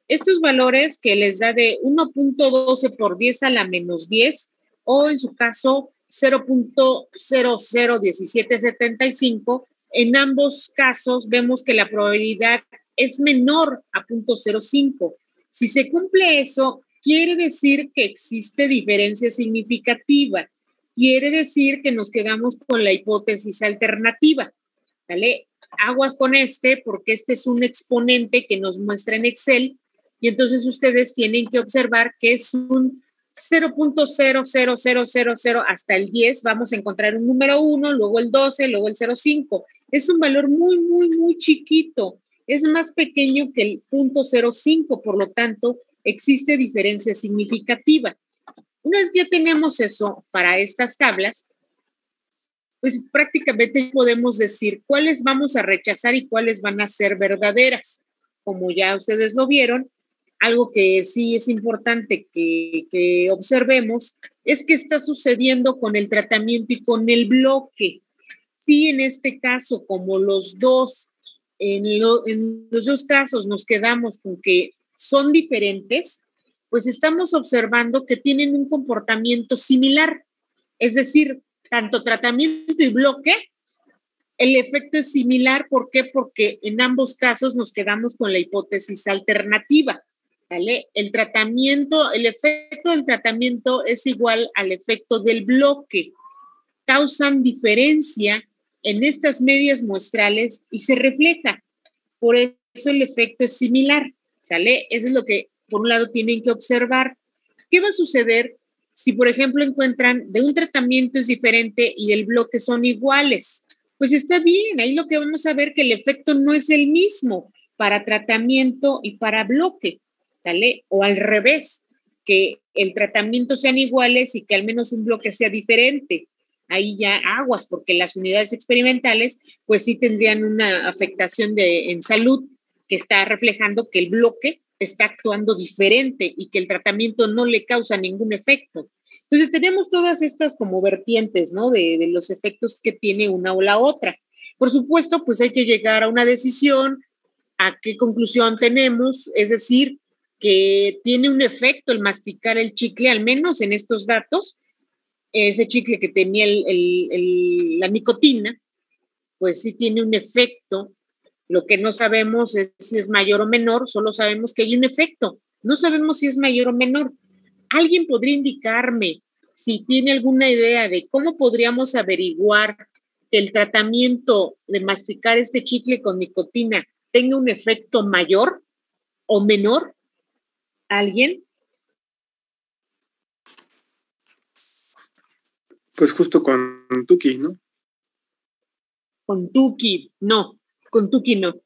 Estos valores que les da de 1.12 por 10 a la menos 10 o en su caso 0.001775, en ambos casos vemos que la probabilidad es menor a 0.05. Si se cumple eso, quiere decir que existe diferencia significativa. Quiere decir que nos quedamos con la hipótesis alternativa. ¿Vale? Aguas con porque este es un exponente que nos muestra en Excel y entonces ustedes tienen que observar que es un 0.00000 hasta el 10. Vamos a encontrar un número 1, luego el 12, luego el 0.5. Es un valor muy, muy, muy chiquito. Es más pequeño que el 0.05, por lo tanto, existe diferencia significativa. Una vez que ya tenemos eso para estas tablas, pues prácticamente podemos decir cuáles vamos a rechazar y cuáles van a ser verdaderas. Como ya ustedes lo vieron, algo que sí es importante que observemos es qué está sucediendo con el tratamiento y con el bloque. Sí, en este caso, como los dos, en los dos casos nos quedamos con que son diferentes, pues estamos observando que tienen un comportamiento similar. Es decir, tanto tratamiento y bloque, el efecto es similar. ¿Por qué? Porque en ambos casos nos quedamos con la hipótesis alternativa. ¿Vale? El efecto del tratamiento es igual al efecto del bloque. Causan diferencia en estas medias muestrales y se refleja. Por eso el efecto es similar. ¿Sale? Eso es lo que, por un lado, tienen que observar. ¿Qué va a suceder si, por ejemplo, encuentran de un tratamiento es diferente y el bloque son iguales? Pues está bien, ahí lo que vamos a ver que el efecto no es el mismo para tratamiento y para bloque, ¿sale? O al revés, que el tratamiento sean iguales y que al menos un bloque sea diferente. Ahí ya aguas, porque las unidades experimentales pues sí tendrían una afectación en salud que está reflejando que el bloque está actuando diferente y que el tratamiento no le causa ningún efecto. Entonces tenemos todas estas como vertientes, ¿no? De los efectos que tiene una o la otra. Por supuesto, pues hay que llegar a una decisión, a qué conclusión tenemos, es decir, que tiene un efecto el masticar el chicle, al menos en estos datos, ese chicle que tenía la nicotina, pues sí tiene un efecto. Lo que no sabemos es si es mayor o menor, solo sabemos que hay un efecto. No sabemos si es mayor o menor. ¿Alguien podría indicarme si tiene alguna idea de cómo podríamos averiguar que el tratamiento de masticar este chicle con nicotina tenga un efecto mayor o menor? ¿Alguien? Pues justo con Tuki, ¿no? Con Tuki, no. Con Tuki no.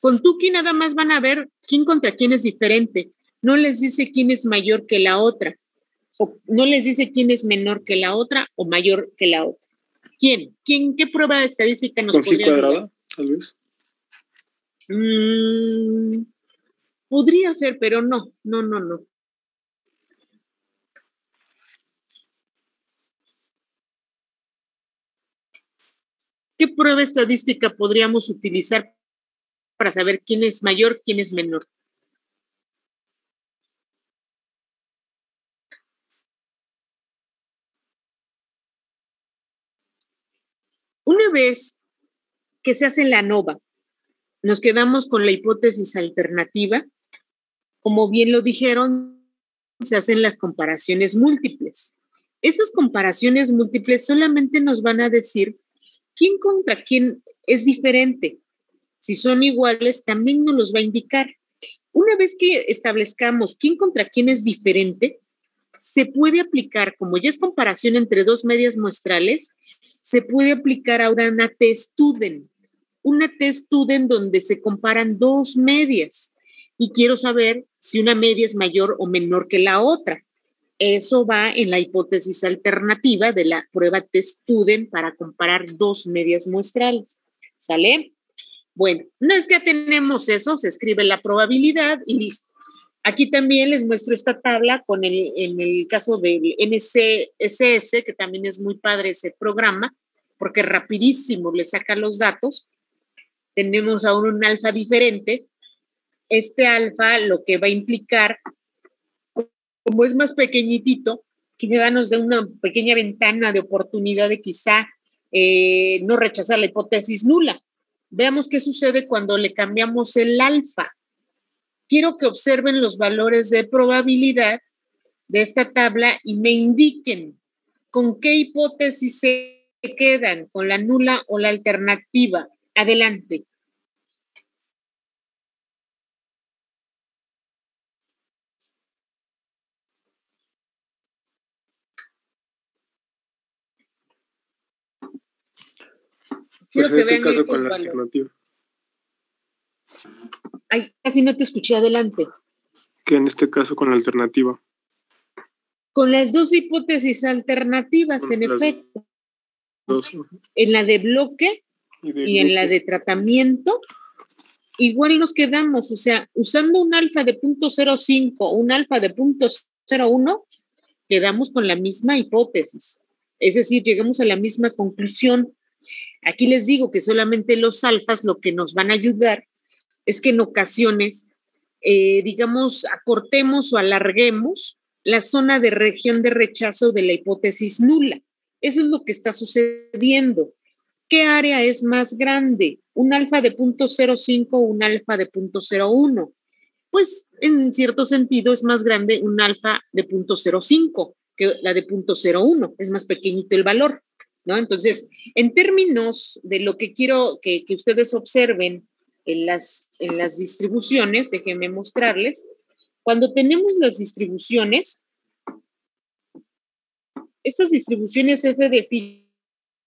Con Tuki nada más van a ver quién contra quién es diferente. No les dice quién es mayor que la otra. O no les dice quién es menor que la otra o mayor que la otra. ¿Quién? ¿Qué prueba de estadística nos podría cuadrada, tal vez? Podría ser, pero no. ¿Qué prueba estadística podríamos utilizar para saber quién es mayor, quién es menor? Una vez que se hace la ANOVA, nos quedamos con la hipótesis alternativa. Como bien lo dijeron, se hacen las comparaciones múltiples. Esas comparaciones múltiples solamente nos van a decir quién contra quién es diferente. Si son iguales, también nos los va a indicar. Una vez que establezcamos quién contra quién es diferente, se puede aplicar, como ya es comparación entre dos medias muestrales, se puede aplicar ahora una T-Student. Una T-Student donde se comparan dos medias y quiero saber si una media es mayor o menor que la otra. Eso va en la hipótesis alternativa de la prueba T-Student para comparar dos medias muestrales. ¿Sale? Bueno, una vez que ya tenemos eso, se escribe la probabilidad y listo. Aquí también les muestro esta tabla en el caso del NCSS, que también es muy padre ese programa, porque rapidísimo le saca los datos. Tenemos aún un alfa diferente. Este alfa lo que va a implicar, como es más pequeñitito, que ya nos da una pequeña ventana de oportunidad de quizá no rechazar la hipótesis nula. Veamos qué sucede cuando le cambiamos el alfa. Quiero que observen los valores de probabilidad de esta tabla y me indiquen con qué hipótesis se quedan, con la nula o la alternativa. Adelante. Pues en este caso con la alternativa. Ay, casi no te escuché, adelante. Que en este caso con la alternativa. Con las dos hipótesis alternativas, con en efecto. Dos. En la de bloque y en la de tratamiento, igual nos quedamos, o sea, usando un alfa de 0.05, un alfa de 0.01, quedamos con la misma hipótesis. Es decir, llegamos a la misma conclusión. Aquí les digo que solamente los alfas lo que nos van a ayudar es que en ocasiones, digamos, acortemos o alarguemos la zona de región de rechazo de la hipótesis nula. Eso es lo que está sucediendo. ¿Qué área es más grande? ¿Un alfa de 0.05 o un alfa de 0.01? Pues en cierto sentido es más grande un alfa de 0.05 que la de 0.01. Es más pequeñito el valor, ¿no? Entonces, en términos de lo que quiero que ustedes observen en las distribuciones, déjenme mostrarles, cuando tenemos las distribuciones, estas distribuciones F de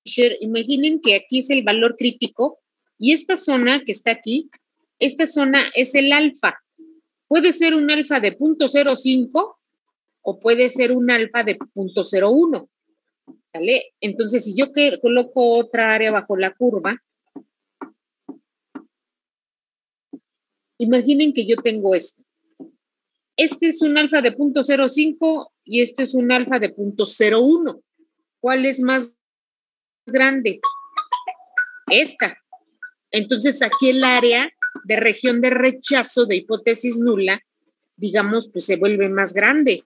Fisher, imaginen que aquí es el valor crítico y esta zona que está aquí, esta zona es el alfa. Puede ser un alfa de 0.05 o puede ser un alfa de 0.01. ¿Sale? Entonces, si yo coloco otra área bajo la curva, imaginen que yo tengo esto. Este es un alfa de 0.05 y este es un alfa de 0.01. ¿Cuál es más grande? Esta. Entonces, aquí el área de región de rechazo de hipótesis nula, digamos, pues se vuelve más grande.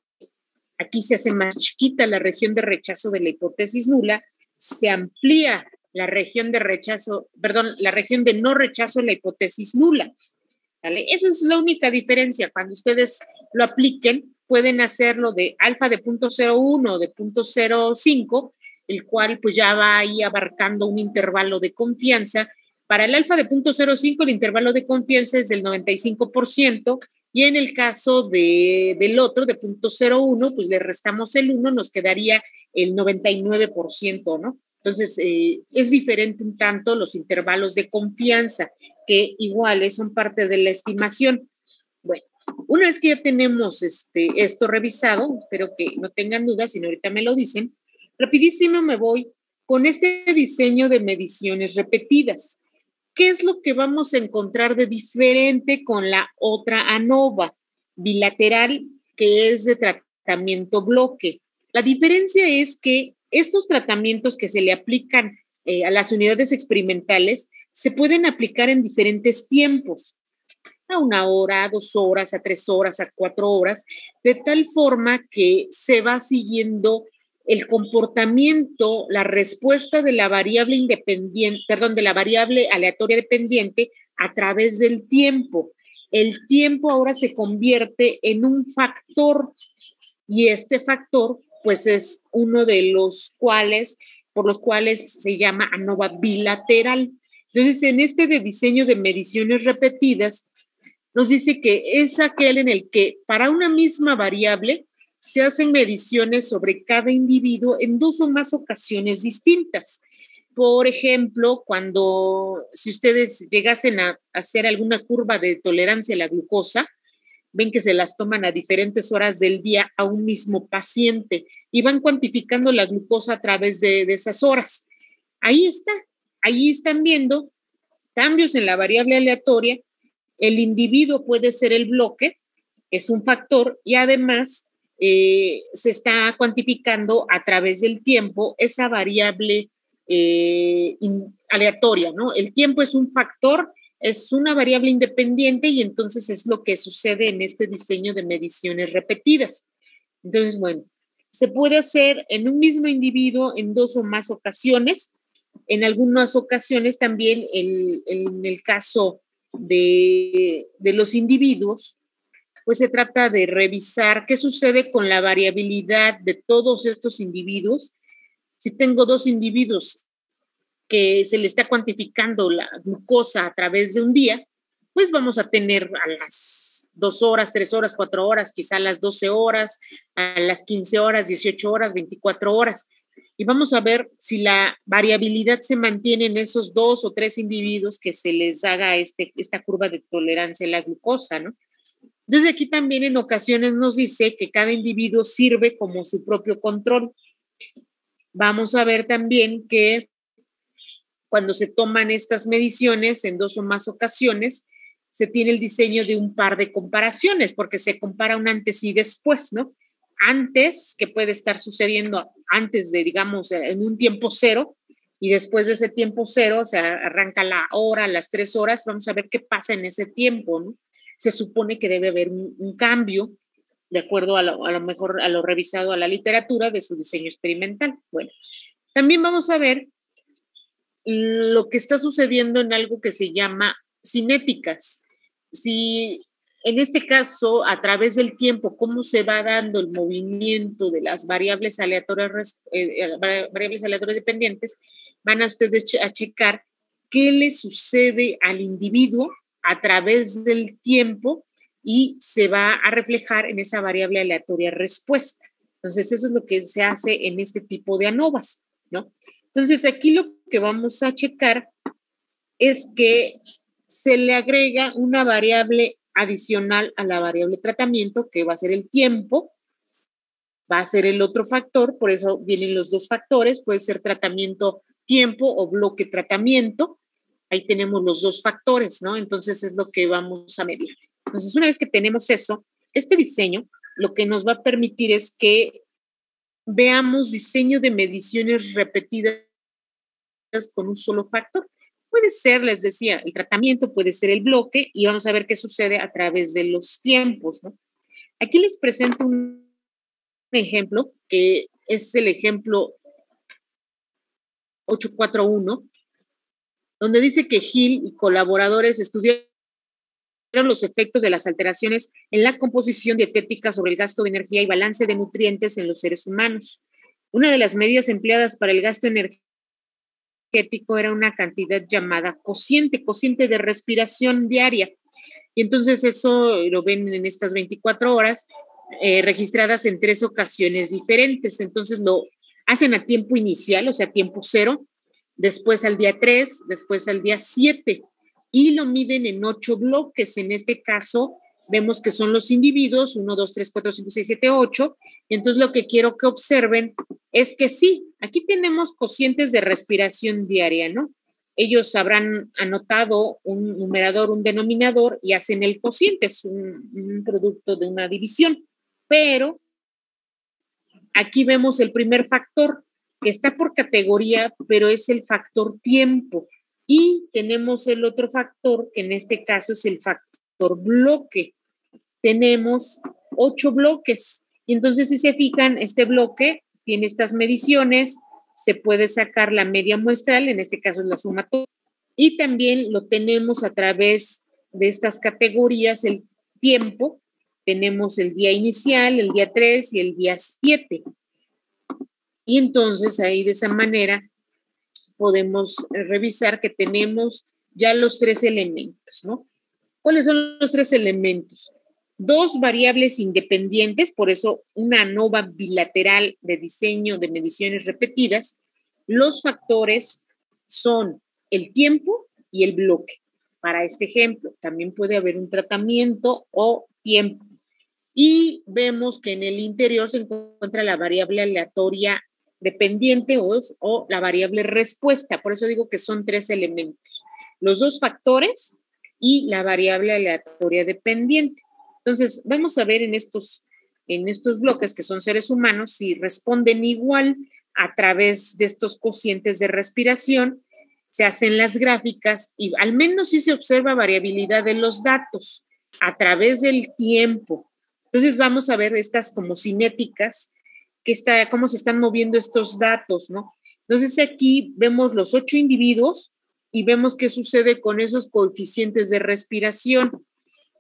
Aquí se hace más chiquita la región de rechazo de la hipótesis nula, se amplía la región de rechazo, perdón, la región de no rechazo de la hipótesis nula. ¿Vale? Esa es la única diferencia. Cuando ustedes lo apliquen, pueden hacerlo de alfa de 0.01 o de 0.05, el cual pues ya va ahí abarcando un intervalo de confianza. Para el alfa de 0.05 el intervalo de confianza es del 95%, y en el caso del otro, de 0.01, pues le restamos el 1, nos quedaría el 99%, ¿no? Entonces, es diferente un tanto los intervalos de confianza, que iguales son parte de la estimación. Bueno, una vez que ya tenemos esto revisado, espero que no tengan dudas, sino ahorita me lo dicen, rapidísimo me voy con este diseño de mediciones repetidas. ¿Qué es lo que vamos a encontrar de diferente con la otra ANOVA bilateral, que es de tratamiento bloque? La diferencia es que estos tratamientos que se le aplican a las unidades experimentales se pueden aplicar en diferentes tiempos, a 1 hora, a 2 horas, a 3 horas, a 4 horas, de tal forma que se va siguiendo el comportamiento, la respuesta de la variable independiente, de la variable aleatoria dependiente a través del tiempo. El tiempo ahora se convierte en un factor y este factor pues es uno de los cuales, por los cuales se llama ANOVA bilateral. Entonces, en este de diseño de mediciones repetidas, nos dice que es aquel en el que para una misma variable se hacen mediciones sobre cada individuo en 2 o más ocasiones distintas. Por ejemplo, si ustedes llegasen a hacer alguna curva de tolerancia a la glucosa, ven que se las toman a diferentes horas del día a un mismo paciente y van cuantificando la glucosa a través de esas horas. Ahí están viendo cambios en la variable aleatoria. El individuo puede ser el bloque, es un factor, y además se está cuantificando a través del tiempo esa variable aleatoria, ¿no? El tiempo es un factor, es una variable independiente y entonces es lo que sucede en este diseño de mediciones repetidas. Entonces, bueno, se puede hacer en un mismo individuo en 2 o más ocasiones. En algunas ocasiones también en el caso de los individuos, pues se trata de revisar qué sucede con la variabilidad de todos estos individuos. Si tengo 2 individuos que se le está cuantificando la glucosa a través de un día, pues vamos a tener a las 2 horas, 3 horas, 4 horas, quizá a las 12 horas, a las 15 horas, 18 horas, 24 horas. Y vamos a ver si la variabilidad se mantiene en esos 2 o 3 individuos que se les haga esta curva de tolerancia a la glucosa, ¿no? Entonces aquí también en ocasiones nos dice que cada individuo sirve como su propio control. Vamos a ver también que cuando se toman estas mediciones en 2 o más ocasiones, se tiene el diseño de un par de comparaciones, porque se compara un antes y después, ¿no? Antes, que puede estar sucediendo antes de, digamos, en un tiempo cero, y después de ese tiempo cero, o sea, arranca la hora, las 3 horas, vamos a ver qué pasa en ese tiempo, ¿no? Se supone que debe haber un cambio, de acuerdo a lo mejor a lo revisado a la literatura de su diseño experimental. Bueno, también vamos a ver lo que está sucediendo en algo que se llama cinéticas. Si en este caso, a través del tiempo, cómo se va dando el movimiento de las variables aleatorias dependientes, van a ustedes a checar qué le sucede al individuo a través del tiempo y se va a reflejar en esa variable aleatoria respuesta. Entonces, eso es lo que se hace en este tipo de ANOVAs, ¿no? Entonces, aquí lo que vamos a checar es que se le agrega una variable adicional a la variable tratamiento, que va a ser el tiempo, va a ser el otro factor, por eso vienen los 2 factores, puede ser tratamiento tiempo o bloque tratamiento. Ahí tenemos los 2 factores, ¿no? Entonces es lo que vamos a medir. Entonces, una vez que tenemos eso, este diseño lo que nos va a permitir es que veamos diseño de mediciones repetidas con un solo factor. Puede ser, les decía, el tratamiento, puede ser el bloque, y vamos a ver qué sucede a través de los tiempos, ¿no? Aquí les presento un ejemplo, que es el ejemplo 841, donde dice que Hill y colaboradores estudiaron los efectos de las alteraciones en la composición dietética sobre el gasto de energía y balance de nutrientes en los seres humanos. Una de las medidas empleadas para el gasto energético era una cantidad llamada cociente de respiración diaria. Y entonces eso lo ven en estas 24 horas registradas en 3 ocasiones diferentes. Entonces hacen a tiempo inicial, o sea, tiempo 0, después al día 3, después al día 7, y lo miden en 8 bloques. En este caso, vemos que son los individuos, 1, 2, 3, 4, 5, 6, 7, 8. Entonces, lo que quiero que observen es que sí, aquí tenemos cocientes de respiración diaria, ¿no? Ellos habrán anotado un numerador, un denominador y hacen el cociente, es un producto de una división. Pero aquí vemos el primer factor, que está por categoría, pero es el factor tiempo. Y tenemos el otro factor, que en este caso es el factor bloque. Tenemos 8 bloques. Y entonces, si se fijan, este bloque tiene estas mediciones, se puede sacar la media muestral, en este caso es la sumatoria, y también lo tenemos a través de estas categorías, el tiempo, tenemos el día inicial, el día 3 y el día 7. Y entonces ahí de esa manera podemos revisar que tenemos ya los 3 elementos, ¿no? ¿Cuáles son los 3 elementos? 2 variables independientes, por eso una ANOVA bilateral de diseño de mediciones repetidas. Los factores son el tiempo y el bloque. Para este ejemplo, también puede haber un tratamiento o tiempo. Y vemos que en el interior se encuentra la variable aleatoria dependiente o la variable respuesta. Por eso digo que son 3 elementos. Los 2 factores y la variable aleatoria dependiente. Entonces, vamos a ver en estos bloques que son seres humanos si responden igual a través de estos cocientes de respiración. Se hacen las gráficas y al menos sí se observa variabilidad de los datos a través del tiempo. Entonces, vamos a ver estas como cinéticas, cómo se están moviendo estos datos, ¿no? Entonces, aquí vemos los 8 individuos y vemos qué sucede con esos coeficientes de respiración.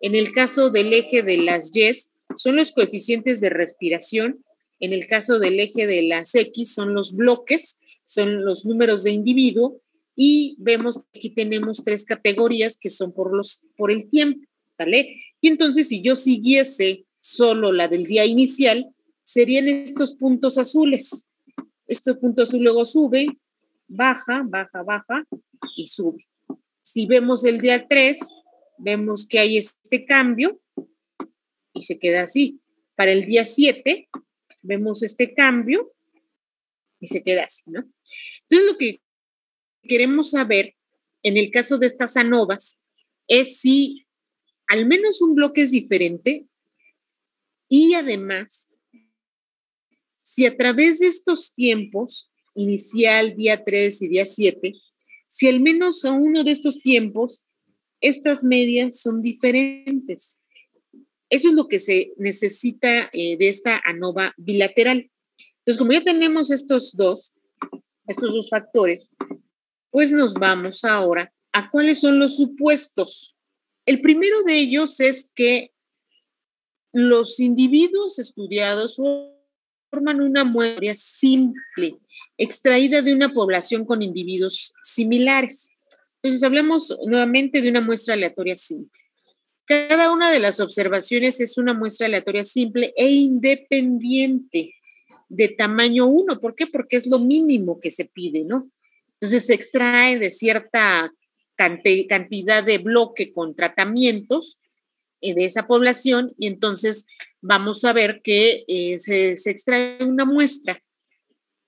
En el caso del eje de las Y son los coeficientes de respiración. En el caso del eje de las X son los bloques, son los números de individuo. Y vemos que aquí tenemos 3 categorías que son por el tiempo, ¿vale? Y entonces, si yo siguiese solo la del día inicial, serían estos puntos azules. Este punto azul luego sube, baja, baja, baja y sube. Si vemos el día 3, vemos que hay este cambio y se queda así. Para el día 7, vemos este cambio y se queda así, ¿no? Entonces, lo que queremos saber en el caso de estas ANOVAs es si al menos un bloque es diferente y además si a través de estos tiempos, inicial, día 3 y día 7, si al menos a uno de estos tiempos estas medias son diferentes. Eso es lo que se necesita de esta ANOVA bilateral. Entonces, como ya tenemos estos dos factores, pues nos vamos ahora a cuáles son los supuestos. El primero de ellos es que los individuos estudiados forman una muestra simple, extraída de una población con individuos similares. Entonces, hablamos nuevamente de una muestra aleatoria simple. Cada una de las observaciones es una muestra aleatoria simple e independiente de tamaño 1. ¿Por qué? Porque es lo mínimo que se pide, ¿no? Entonces, se extrae de cierta cantidad de bloque con tratamientos de esa población y entonces vamos a ver que se extrae una muestra.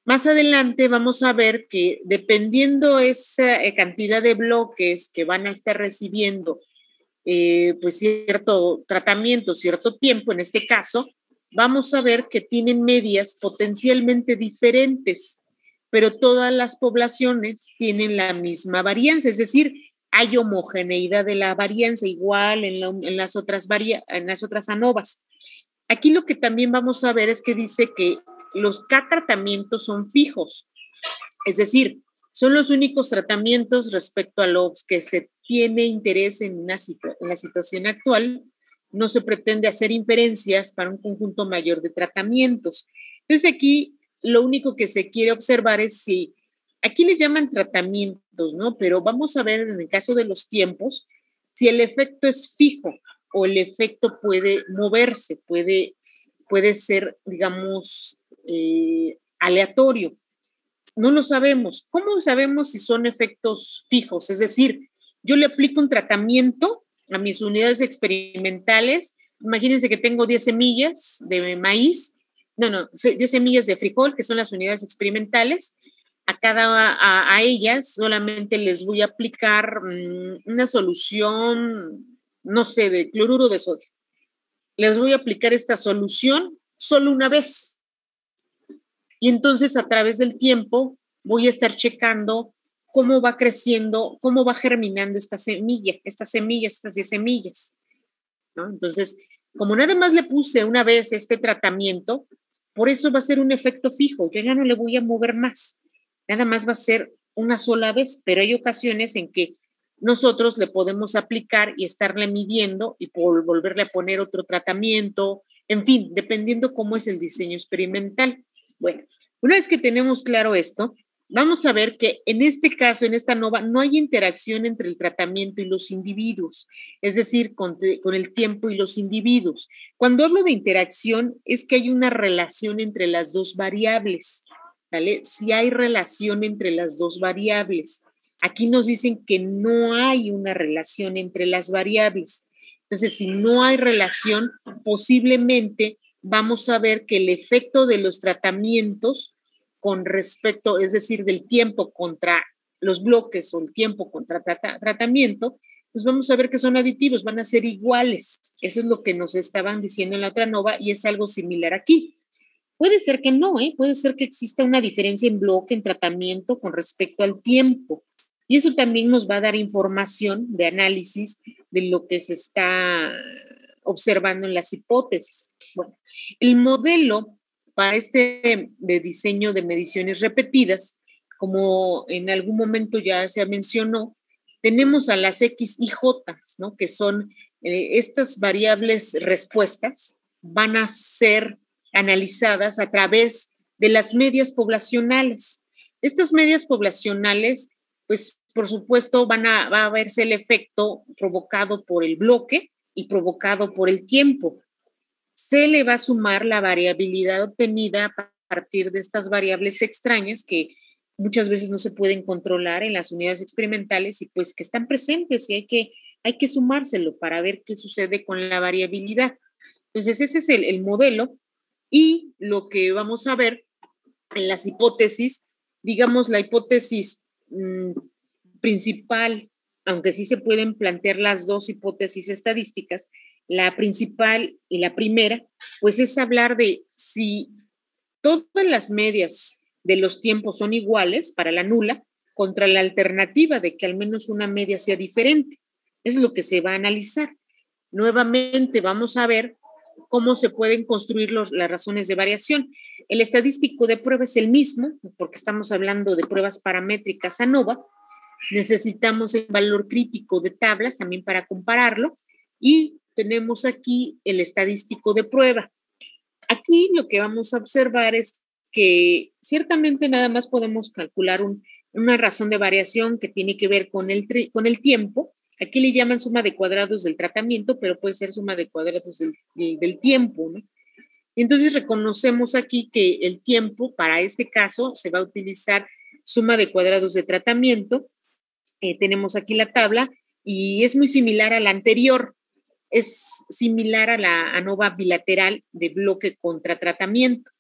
Más adelante vamos a ver que dependiendo esa cantidad de bloques que van a estar recibiendo pues cierto tratamiento, cierto tiempo, en este caso, vamos a ver que tienen medias potencialmente diferentes, pero todas las poblaciones tienen la misma varianza, es decir, hay homogeneidad de la varianza igual en las otras ANOVAs. Aquí lo que también vamos a ver es que dice que los K-tratamientos son fijos, es decir, son los únicos tratamientos respecto a los que se tiene interés en la situación actual. No se pretende hacer inferencias para un conjunto mayor de tratamientos. Entonces aquí lo único que se quiere observar es si, aquí les llaman tratamientos, ¿no? Pero vamos a ver en el caso de los tiempos, si el efecto es fijo o el efecto puede moverse, puede ser, digamos, aleatorio. No lo sabemos. ¿Cómo sabemos si son efectos fijos? Es decir, yo le aplico un tratamiento a mis unidades experimentales. Imagínense que tengo 10 semillas de maíz, 10 semillas de frijol, que son las unidades experimentales. A ellas solamente les voy a aplicar una solución, no sé, de cloruro de sodio. Les voy a aplicar esta solución solo una vez. Y entonces a través del tiempo voy a estar checando cómo va creciendo, cómo va germinando esta semilla, estas 10 semillas, ¿no? Entonces, como nada más le puse una vez este tratamiento, por eso va a ser un efecto fijo. Yo ya no le voy a mover más. Nada más va a ser una sola vez, pero hay ocasiones en que nosotros le podemos aplicar y estarle midiendo y volverle a poner otro tratamiento, en fin, dependiendo cómo es el diseño experimental. Bueno, una vez que tenemos claro esto, vamos a ver que en este caso, en esta ANOVA, no hay interacción entre el tratamiento y los individuos, es decir, con el tiempo y los individuos. Cuando hablo de interacción, es que hay una relación entre las dos variables, ¿vale? Si hay relación entre las dos variables. Aquí nos dicen que no hay una relación entre las variables. Entonces, si no hay relación, posiblemente vamos a ver que el efecto de los tratamientos con respecto, es decir, del tiempo contra los bloques o el tiempo contra tratamiento, pues vamos a ver que son aditivos, van a ser iguales. Eso es lo que nos estaban diciendo en la otra ANOVA y es algo similar aquí. Puede ser que no, puede ser que exista una diferencia en bloque, en tratamiento con respecto al tiempo. Y eso también nos va a dar información de análisis de lo que se está observando en las hipótesis. Bueno, el modelo para de diseño de mediciones repetidas, como en algún momento ya se mencionó, tenemos a las X y J, ¿no? Que son estas variables respuestas, van a ser analizadas a través de las medias poblacionales. Estas medias poblacionales, pues por supuesto va a verse el efecto provocado por el bloque y provocado por el tiempo. Se le va a sumar la variabilidad obtenida a partir de estas variables extrañas que muchas veces no se pueden controlar en las unidades experimentales y pues que están presentes y hay que sumárselo para ver qué sucede con la variabilidad. Entonces ese es el modelo y lo que vamos a ver en las hipótesis, digamos la hipótesis principal, aunque sí se pueden plantear las dos hipótesis estadísticas, la principal y la primera, pues es hablar de si todas las medias de los tiempos son iguales para la nula contra la alternativa de que al menos una media sea diferente. Eso es lo que se va a analizar. Nuevamente vamos a ver cómo se pueden construir las razones de variación. El estadístico de prueba es el mismo, porque estamos hablando de pruebas paramétricas ANOVA. Necesitamos el valor crítico de tablas también para compararlo y tenemos aquí el estadístico de prueba. Aquí lo que vamos a observar es que ciertamente nada más podemos calcular una razón de variación que tiene que ver con el tiempo. Aquí le llaman suma de cuadrados del tratamiento, pero puede ser suma de cuadrados del tiempo, ¿no? Entonces reconocemos aquí que el tiempo, para este caso, se va a utilizar suma de cuadrados de tratamiento. Tenemos aquí la tabla y es muy similar a la anterior. Es similar a la ANOVA bilateral de bloque contra tratamiento.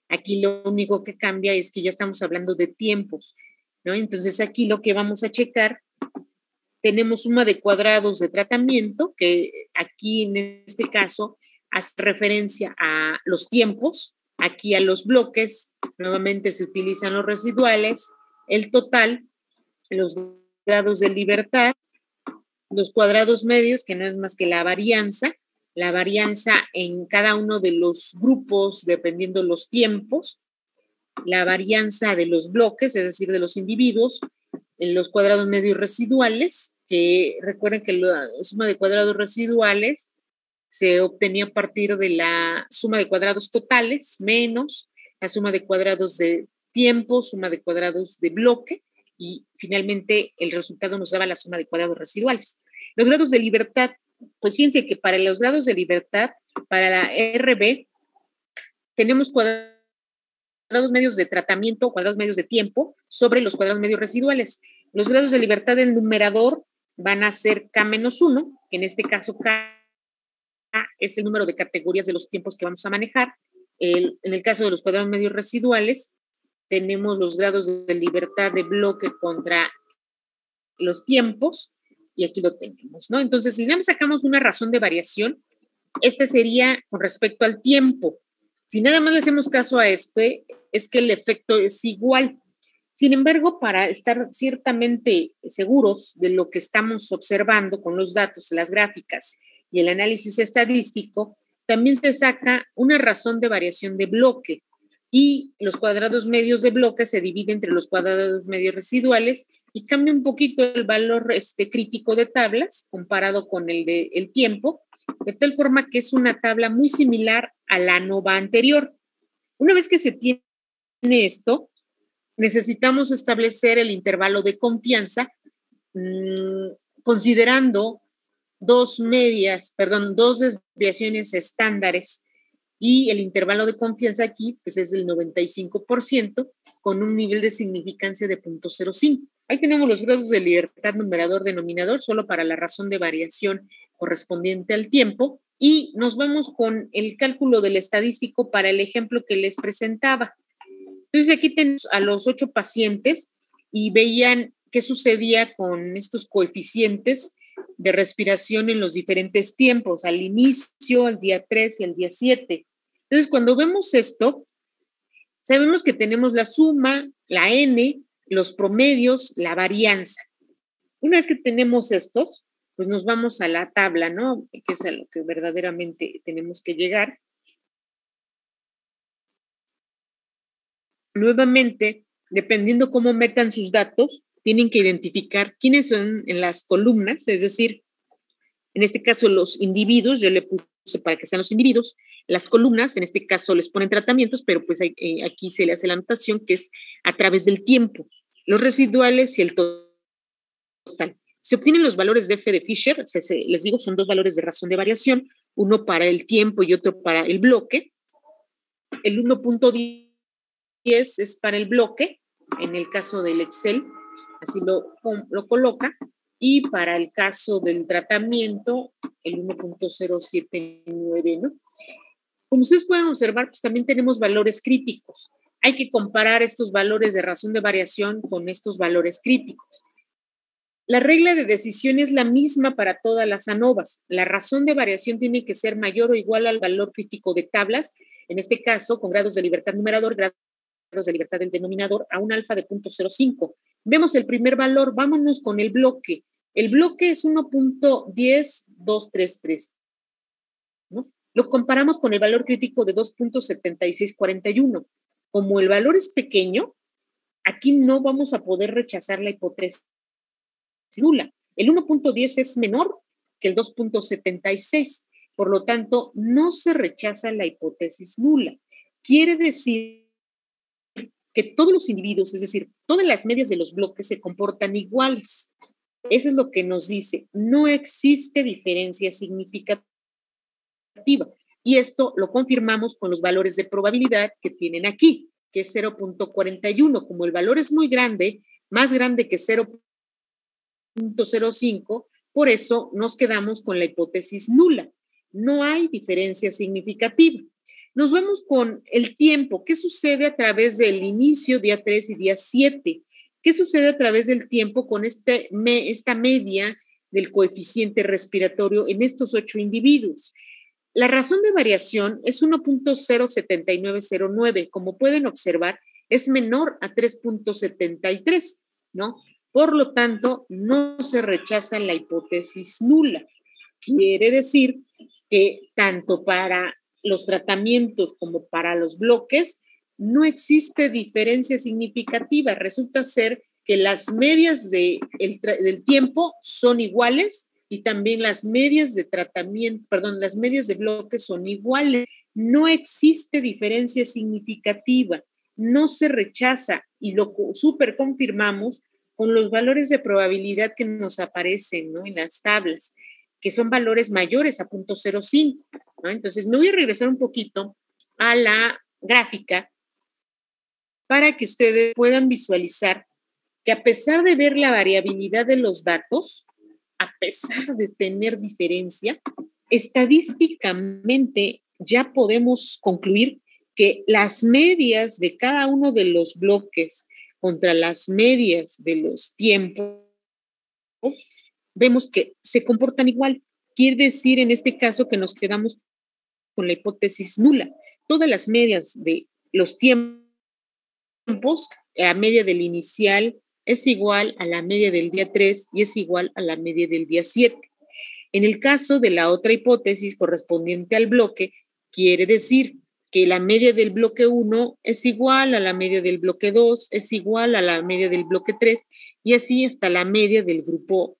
Aquí lo único que cambia es que ya estamos hablando de tiempos, ¿no? Entonces aquí lo que vamos a checar, tenemos suma de cuadrados de tratamiento, que aquí en este caso hace referencia a los tiempos, aquí a los bloques, nuevamente se utilizan los residuales, el total, los grados de libertad, los cuadrados medios, que no es más que la varianza en cada uno de los grupos, dependiendo los tiempos, la varianza de los bloques, es decir, de los individuos, en los cuadrados medios residuales, que recuerden que la suma de cuadrados residuales se obtenía a partir de la suma de cuadrados totales menos la suma de cuadrados de tiempo, suma de cuadrados de bloque, y finalmente el resultado nos daba la suma de cuadrados residuales. Los grados de libertad, pues fíjense que para los grados de libertad, para la RB, tenemos cuadrados cuadrados medios de tratamiento, cuadrados medios de tiempo, sobre los cuadrados medios residuales. Los grados de libertad del numerador van a ser K-1, que en este caso K es el número de categorías de los tiempos que vamos a manejar. En el caso de los cuadrados medios residuales, tenemos los grados de libertad de bloque contra los tiempos, y aquí lo tenemos, ¿no? Entonces, si nada más sacamos una razón de variación, este sería con respecto al tiempo. Si nada más le hacemos caso a este, es que el efecto es igual. Sin embargo, para estar ciertamente seguros de lo que estamos observando con los datos, las gráficas y el análisis estadístico, también se saca una razón de variación de bloque, y los cuadrados medios de bloque se dividen entre los cuadrados medios residuales y cambia un poquito el valor crítico de tablas comparado con el del tiempo, de tal forma que es una tabla muy similar a la ANOVA anterior. Una vez que se tiene esto, necesitamos establecer el intervalo de confianza considerando dos desviaciones estándares, y el intervalo de confianza aquí pues es del 95% con un nivel de significancia de 0.05. Ahí tenemos los grados de libertad numerador-denominador solo para la razón de variación correspondiente al tiempo, y nos vamos con el cálculo del estadístico para el ejemplo que les presentaba. Entonces aquí tenemos a los 8 pacientes y veían qué sucedía con estos coeficientes de respiración en los diferentes tiempos, al inicio, al día 3 y al día 7. Entonces, cuando vemos esto, sabemos que tenemos la suma, la N, los promedios, la varianza. Una vez que tenemos estos, pues nos vamos a la tabla, ¿no? Que es a lo que verdaderamente tenemos que llegar. Nuevamente, dependiendo cómo metan sus datos, tienen que identificar quiénes son en las columnas, es decir, en este caso los individuos, yo le puse para que sean los individuos, las columnas, en este caso les ponen tratamientos, pero pues aquí se le hace la anotación que es a través del tiempo, los residuales y el total. Se obtienen los valores de F de Fisher, les digo, son dos valores de razón de variación, uno para el tiempo y otro para el bloque. El 1.10 es para el bloque, en el caso del Excel, así lo coloca, y para el caso del tratamiento, el 1.079, ¿no? Como ustedes pueden observar, pues también tenemos valores críticos. Hay que comparar estos valores de razón de variación con estos valores críticos. La regla de decisión es la misma para todas las ANOVAs. La razón de variación tiene que ser mayor o igual al valor crítico de tablas, en este caso con grados de libertad numerador, grados de libertad del denominador, a un alfa de 0.05. Vemos el primer valor, vámonos con el bloque. El bloque es 1.10233, ¿no? Lo comparamos con el valor crítico de 2.7641. Como el valor es pequeño, aquí no vamos a poder rechazar la hipótesis nula. El 1.10 es menor que el 2.76, por lo tanto, no se rechaza la hipótesis nula. Quiere decir que todos los individuos, es decir, todas las medias de los bloques se comportan iguales. Eso es lo que nos dice, no existe diferencia significativa. Y esto lo confirmamos con los valores de probabilidad que tienen aquí, que es 0.41. Como el valor es muy grande, más grande que 0.05, por eso nos quedamos con la hipótesis nula. No hay diferencia significativa. Nos vamos con el tiempo. ¿Qué sucede a través del inicio, día 3 y día 7? ¿Qué sucede a través del tiempo con esta media del coeficiente respiratorio en estos 8 individuos? La razón de variación es 1.07909. Como pueden observar, es menor a 3.73, ¿no? Por lo tanto, no se rechaza la hipótesis nula. Quiere decir que tanto para los tratamientos como para los bloques no existe diferencia significativa. Resulta ser que las medias del tiempo son iguales y también las medias de tratamiento, las medias de bloques son iguales. No existe diferencia significativa, no se rechaza, y lo súper confirmamos con los valores de probabilidad que nos aparecen, ¿no?, en las tablas, que son valores mayores a 0.05, ¿no? Entonces me voy a regresar un poquito a la gráfica para que ustedes puedan visualizar que a pesar de ver la variabilidad de los datos, a pesar de tener diferencia, estadísticamente ya podemos concluir que las medias de cada uno de los bloques contra las medias de los tiempos, vemos que se comportan igual. Quiere decir en este caso que nos quedamos con la hipótesis nula. Todas las medias de los tiempos, la media del inicial es igual a la media del día 3 y es igual a la media del día 7. En el caso de la otra hipótesis correspondiente al bloque, quiere decir que la media del bloque 1 es igual a la media del bloque 2, es igual a la media del bloque 3 y así hasta la media del grupo,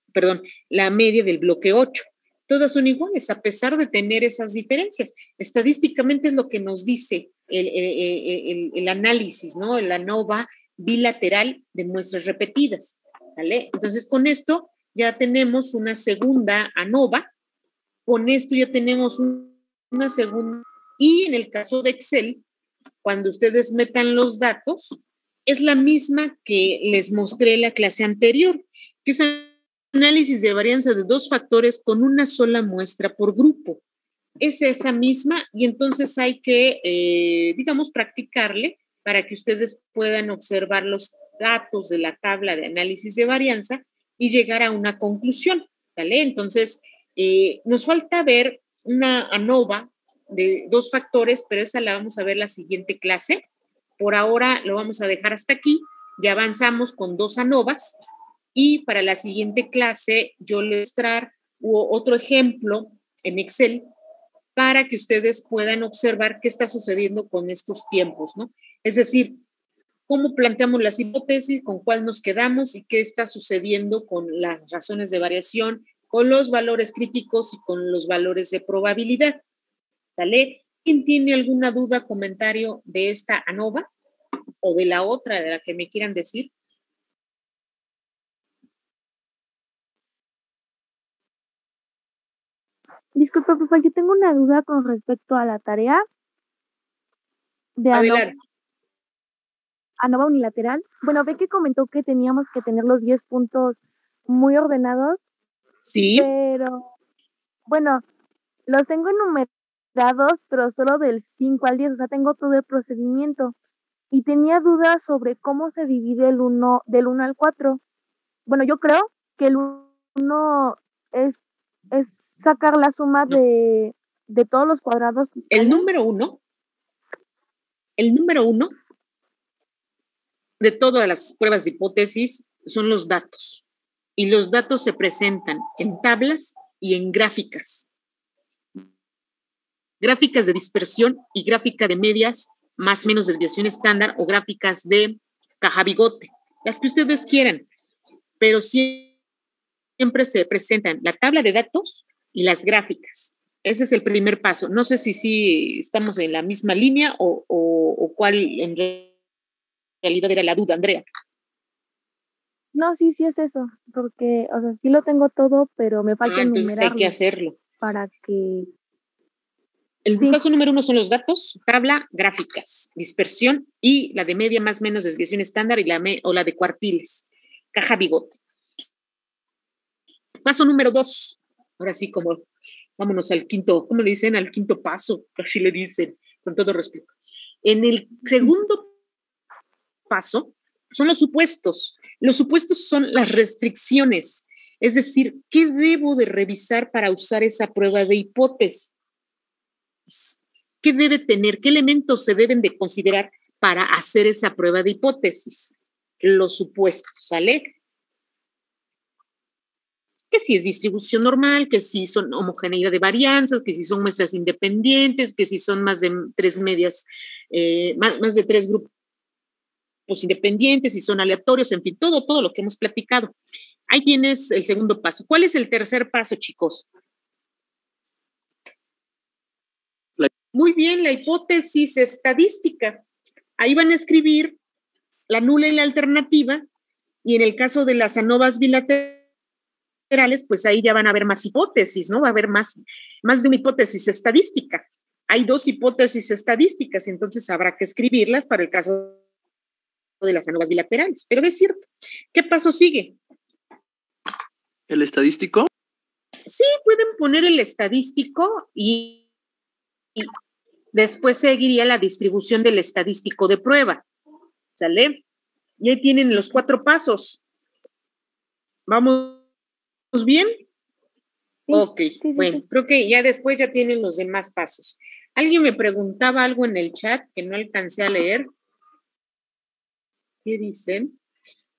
la media del bloque 8. Todas son iguales a pesar de tener esas diferencias. Estadísticamente es lo que nos dice el análisis, ¿no? La ANOVA bilateral de muestras repetidas, ¿sale? Entonces con esto ya tenemos una segunda ANOVA, con esto ya tenemos una segunda. Y en el caso de Excel, cuando ustedes metan los datos, es la misma que les mostré en la clase anterior, que es análisis de varianza de 2 factores con una sola muestra por grupo. Es esa misma y entonces hay que, practicarle para que ustedes puedan observar los datos de la tabla de análisis de varianza y llegar a una conclusión, ¿vale? Entonces, nos falta ver una ANOVA de 2 factores, pero esa la vamos a ver la siguiente clase. Por ahora lo vamos a dejar hasta aquí. Ya avanzamos con 2 ANOVAs y para la siguiente clase yo les voy a mostrar otro ejemplo en Excel para que ustedes puedan observar qué está sucediendo con estos tiempos, ¿no? Es decir, cómo planteamos las hipótesis, con cuál nos quedamos y qué está sucediendo con las razones de variación, con los valores críticos y con los valores de probabilidad. ¿Sale? ¿Quién tiene alguna duda, comentario de esta ANOVA o de la otra, de la que me quieran decir? Disculpa, papá, yo tengo una duda con respecto a la tarea de ANOVA unilateral. Bueno, ve que comentó que teníamos que tener los 10 puntos muy ordenados. Sí. Pero, bueno, los tengo enumerados, pero solo del 5 al 10, o sea, tengo todo el procedimiento. Y tenía dudas sobre cómo se divide el 1 del 1 al 4. Bueno, yo creo que el 1 es sacar la suma de todos los cuadrados. El número 1 de todas las pruebas de hipótesis son los datos. Y los datos se presentan en tablas y en gráficas. Gráficas de dispersión y gráfica de medias, más o menos desviación estándar o gráficas de caja bigote, las que ustedes quieran. Pero siempre se presentan la tabla de datos y las gráficas. Ese es el primer paso. No sé si estamos en la misma línea o cuál en realidad era la duda, Andrea. No, sí es eso, porque, o sea, sí lo tengo todo, pero me falta enumerarlo. Entonces hay que hacerlo. Para que... El paso número 1 son los datos, tabla, gráficas, dispersión y la de media más menos desviación estándar y la de cuartiles, caja bigote. Paso número 2, ahora sí como vámonos al quinto, ¿cómo le dicen? Al quinto paso, así le dicen, con todo respeto. En el segundo paso son los supuestos. Los supuestos son las restricciones, es decir, ¿qué debo de revisar para usar esa prueba de hipótesis? ¿Qué debe tener? ¿Qué elementos se deben de considerar para hacer esa prueba de hipótesis? Los supuestos, ¿sale? Que si es distribución normal, que si son homogeneidad de varianzas, que si son muestras independientes, que si son más de 3 medias, más de 3 grupos independientes, si son aleatorios, en fin, todo lo que hemos platicado. Ahí tienes el segundo paso. ¿Cuál es el tercer paso, chicos? Muy bien, la hipótesis estadística. Ahí van a escribir la nula y la alternativa, y en el caso de las ANOVAs bilaterales, pues ahí ya van a haber más hipótesis, ¿no? Va a haber más de una hipótesis estadística. Hay 2 hipótesis estadísticas, entonces habrá que escribirlas para el caso de las ANOVAs bilaterales, pero es cierto. ¿Qué paso sigue? ¿El estadístico? Sí, pueden poner el estadístico y después seguiría la distribución del estadístico de prueba. ¿Sale? Y ahí tienen los 4 pasos. ¿Vamos bien? Sí, ok, sí, bueno, sí. Creo que ya después ya tienen los demás pasos. Alguien me preguntaba algo en el chat que no alcancé a leer. ¿Qué dicen?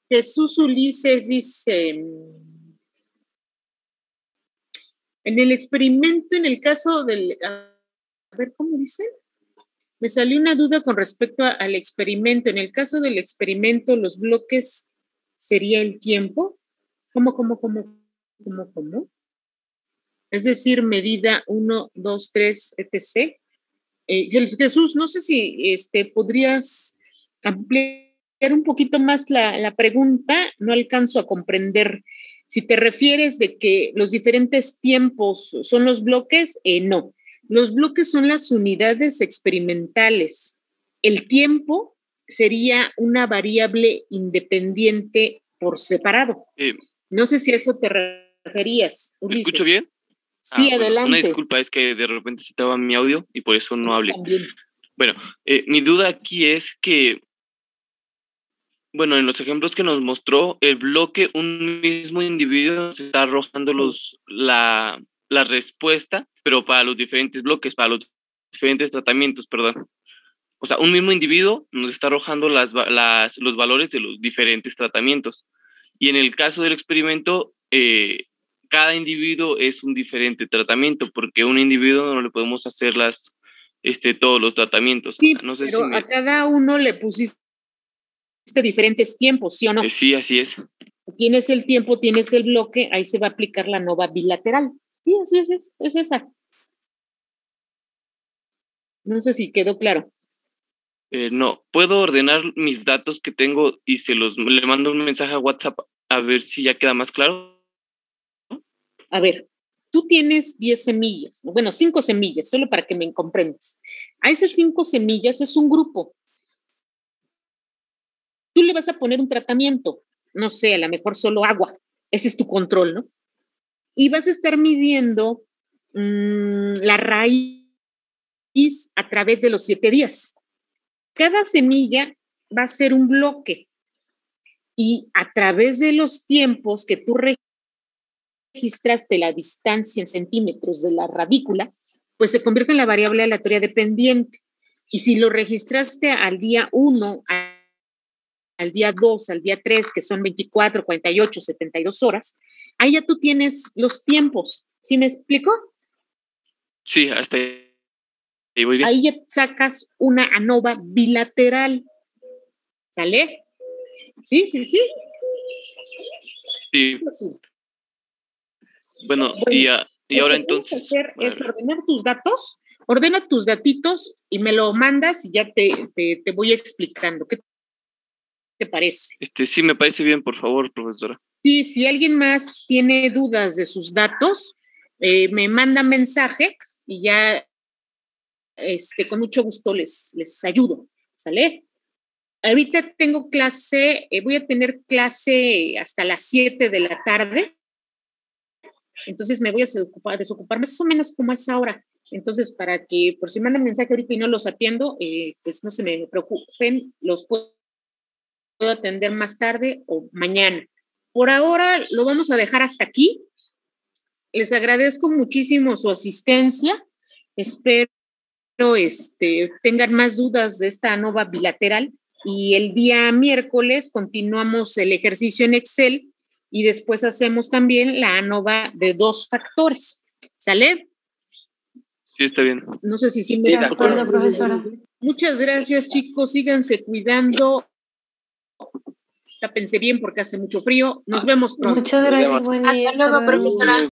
Jesús Ulises dice, en el experimento, en el caso del, a ver, ¿cómo dice? Me salió una duda con respecto al experimento. En el caso del experimento, ¿los bloques sería el tiempo? ¿Cómo? Es decir, medida 1, 2, 3, etc. Jesús, no sé si podrías ampliar un poquito más la pregunta. No alcanzo a comprender. Si te refieres de que los diferentes tiempos son los bloques, no. Los bloques son las unidades experimentales. El tiempo sería una variable independiente por separado. No sé si a eso te referías, Ulises. ¿Me escucho bien? Sí, adelante. Bueno, una disculpa, es que de repente se estaba mi audio y por eso no hablé. También. Bueno, mi duda aquí es que, bueno, en los ejemplos que nos mostró, el bloque, un mismo individuo se está arrojando la respuesta, pero para los diferentes bloques, para los diferentes tratamientos, perdón. O sea, un mismo individuo nos está arrojando los valores de los diferentes tratamientos. Y en el caso del experimento, cada individuo es un diferente tratamiento, porque a un individuo no le podemos hacer todos los tratamientos. Sí, o sea, no sé pero a cada uno le pusiste diferentes tiempos, ¿sí o no? Sí, así es. Tienes el tiempo, tienes el bloque, ahí se va a aplicar la ANOVA bilateral. Sí, así es esa. No sé si quedó claro. No, puedo ordenar mis datos que tengo y le mando un mensaje a WhatsApp a ver si ya queda más claro. A ver, tú tienes 10 semillas, bueno, 5 semillas, solo para que me comprendas. A esas 5 semillas es un grupo. Tú le vas a poner un tratamiento, no sé, a lo mejor solo agua. Ese es tu control, ¿no? Y vas a estar midiendo la raíz a través de los 7 días. Cada semilla va a ser un bloque y a través de los tiempos que tú registraste la distancia en centímetros de la radícula, pues se convierte en la variable aleatoria dependiente. Y si lo registraste al día 1, al día 2, al día 3, que son 24, 48, 72 horas, ahí ya tú tienes los tiempos. ¿Sí me explico? Sí, hasta ahí voy bien. Ahí ya sacas una ANOVA bilateral. ¿Sale? Sí. Sí. Bueno, y ahora entonces... Hacer es ordenar tus datos, ordena tus datitos y me lo mandas y ya te voy explicando. ¿Qué te parece? Sí, me parece bien, por favor, profesora. Sí, si alguien más tiene dudas de sus datos, me manda mensaje y ya con mucho gusto les ayudo. ¿Sale? Ahorita tengo clase, voy a tener clase hasta las 7 de la tarde. Entonces me voy a desocupar más o menos como a esa hora. Entonces, para que por si mandan mensaje ahorita y no los atiendo, pues no se me preocupen, los puedo atender más tarde o mañana. Por ahora lo vamos a dejar hasta aquí. Les agradezco muchísimo su asistencia. Espero tengan más dudas de esta ANOVA bilateral y el día miércoles continuamos el ejercicio en Excel y después hacemos también la ANOVA de 2 factores. ¿Sale? Sí, está bien. No sé si me de acuerdo, profesora. Muchas gracias, chicos. Síganse cuidando. Tápense bien porque hace mucho frío. Nos vemos pronto. Muchas gracias, buen día. Hasta luego, profesora.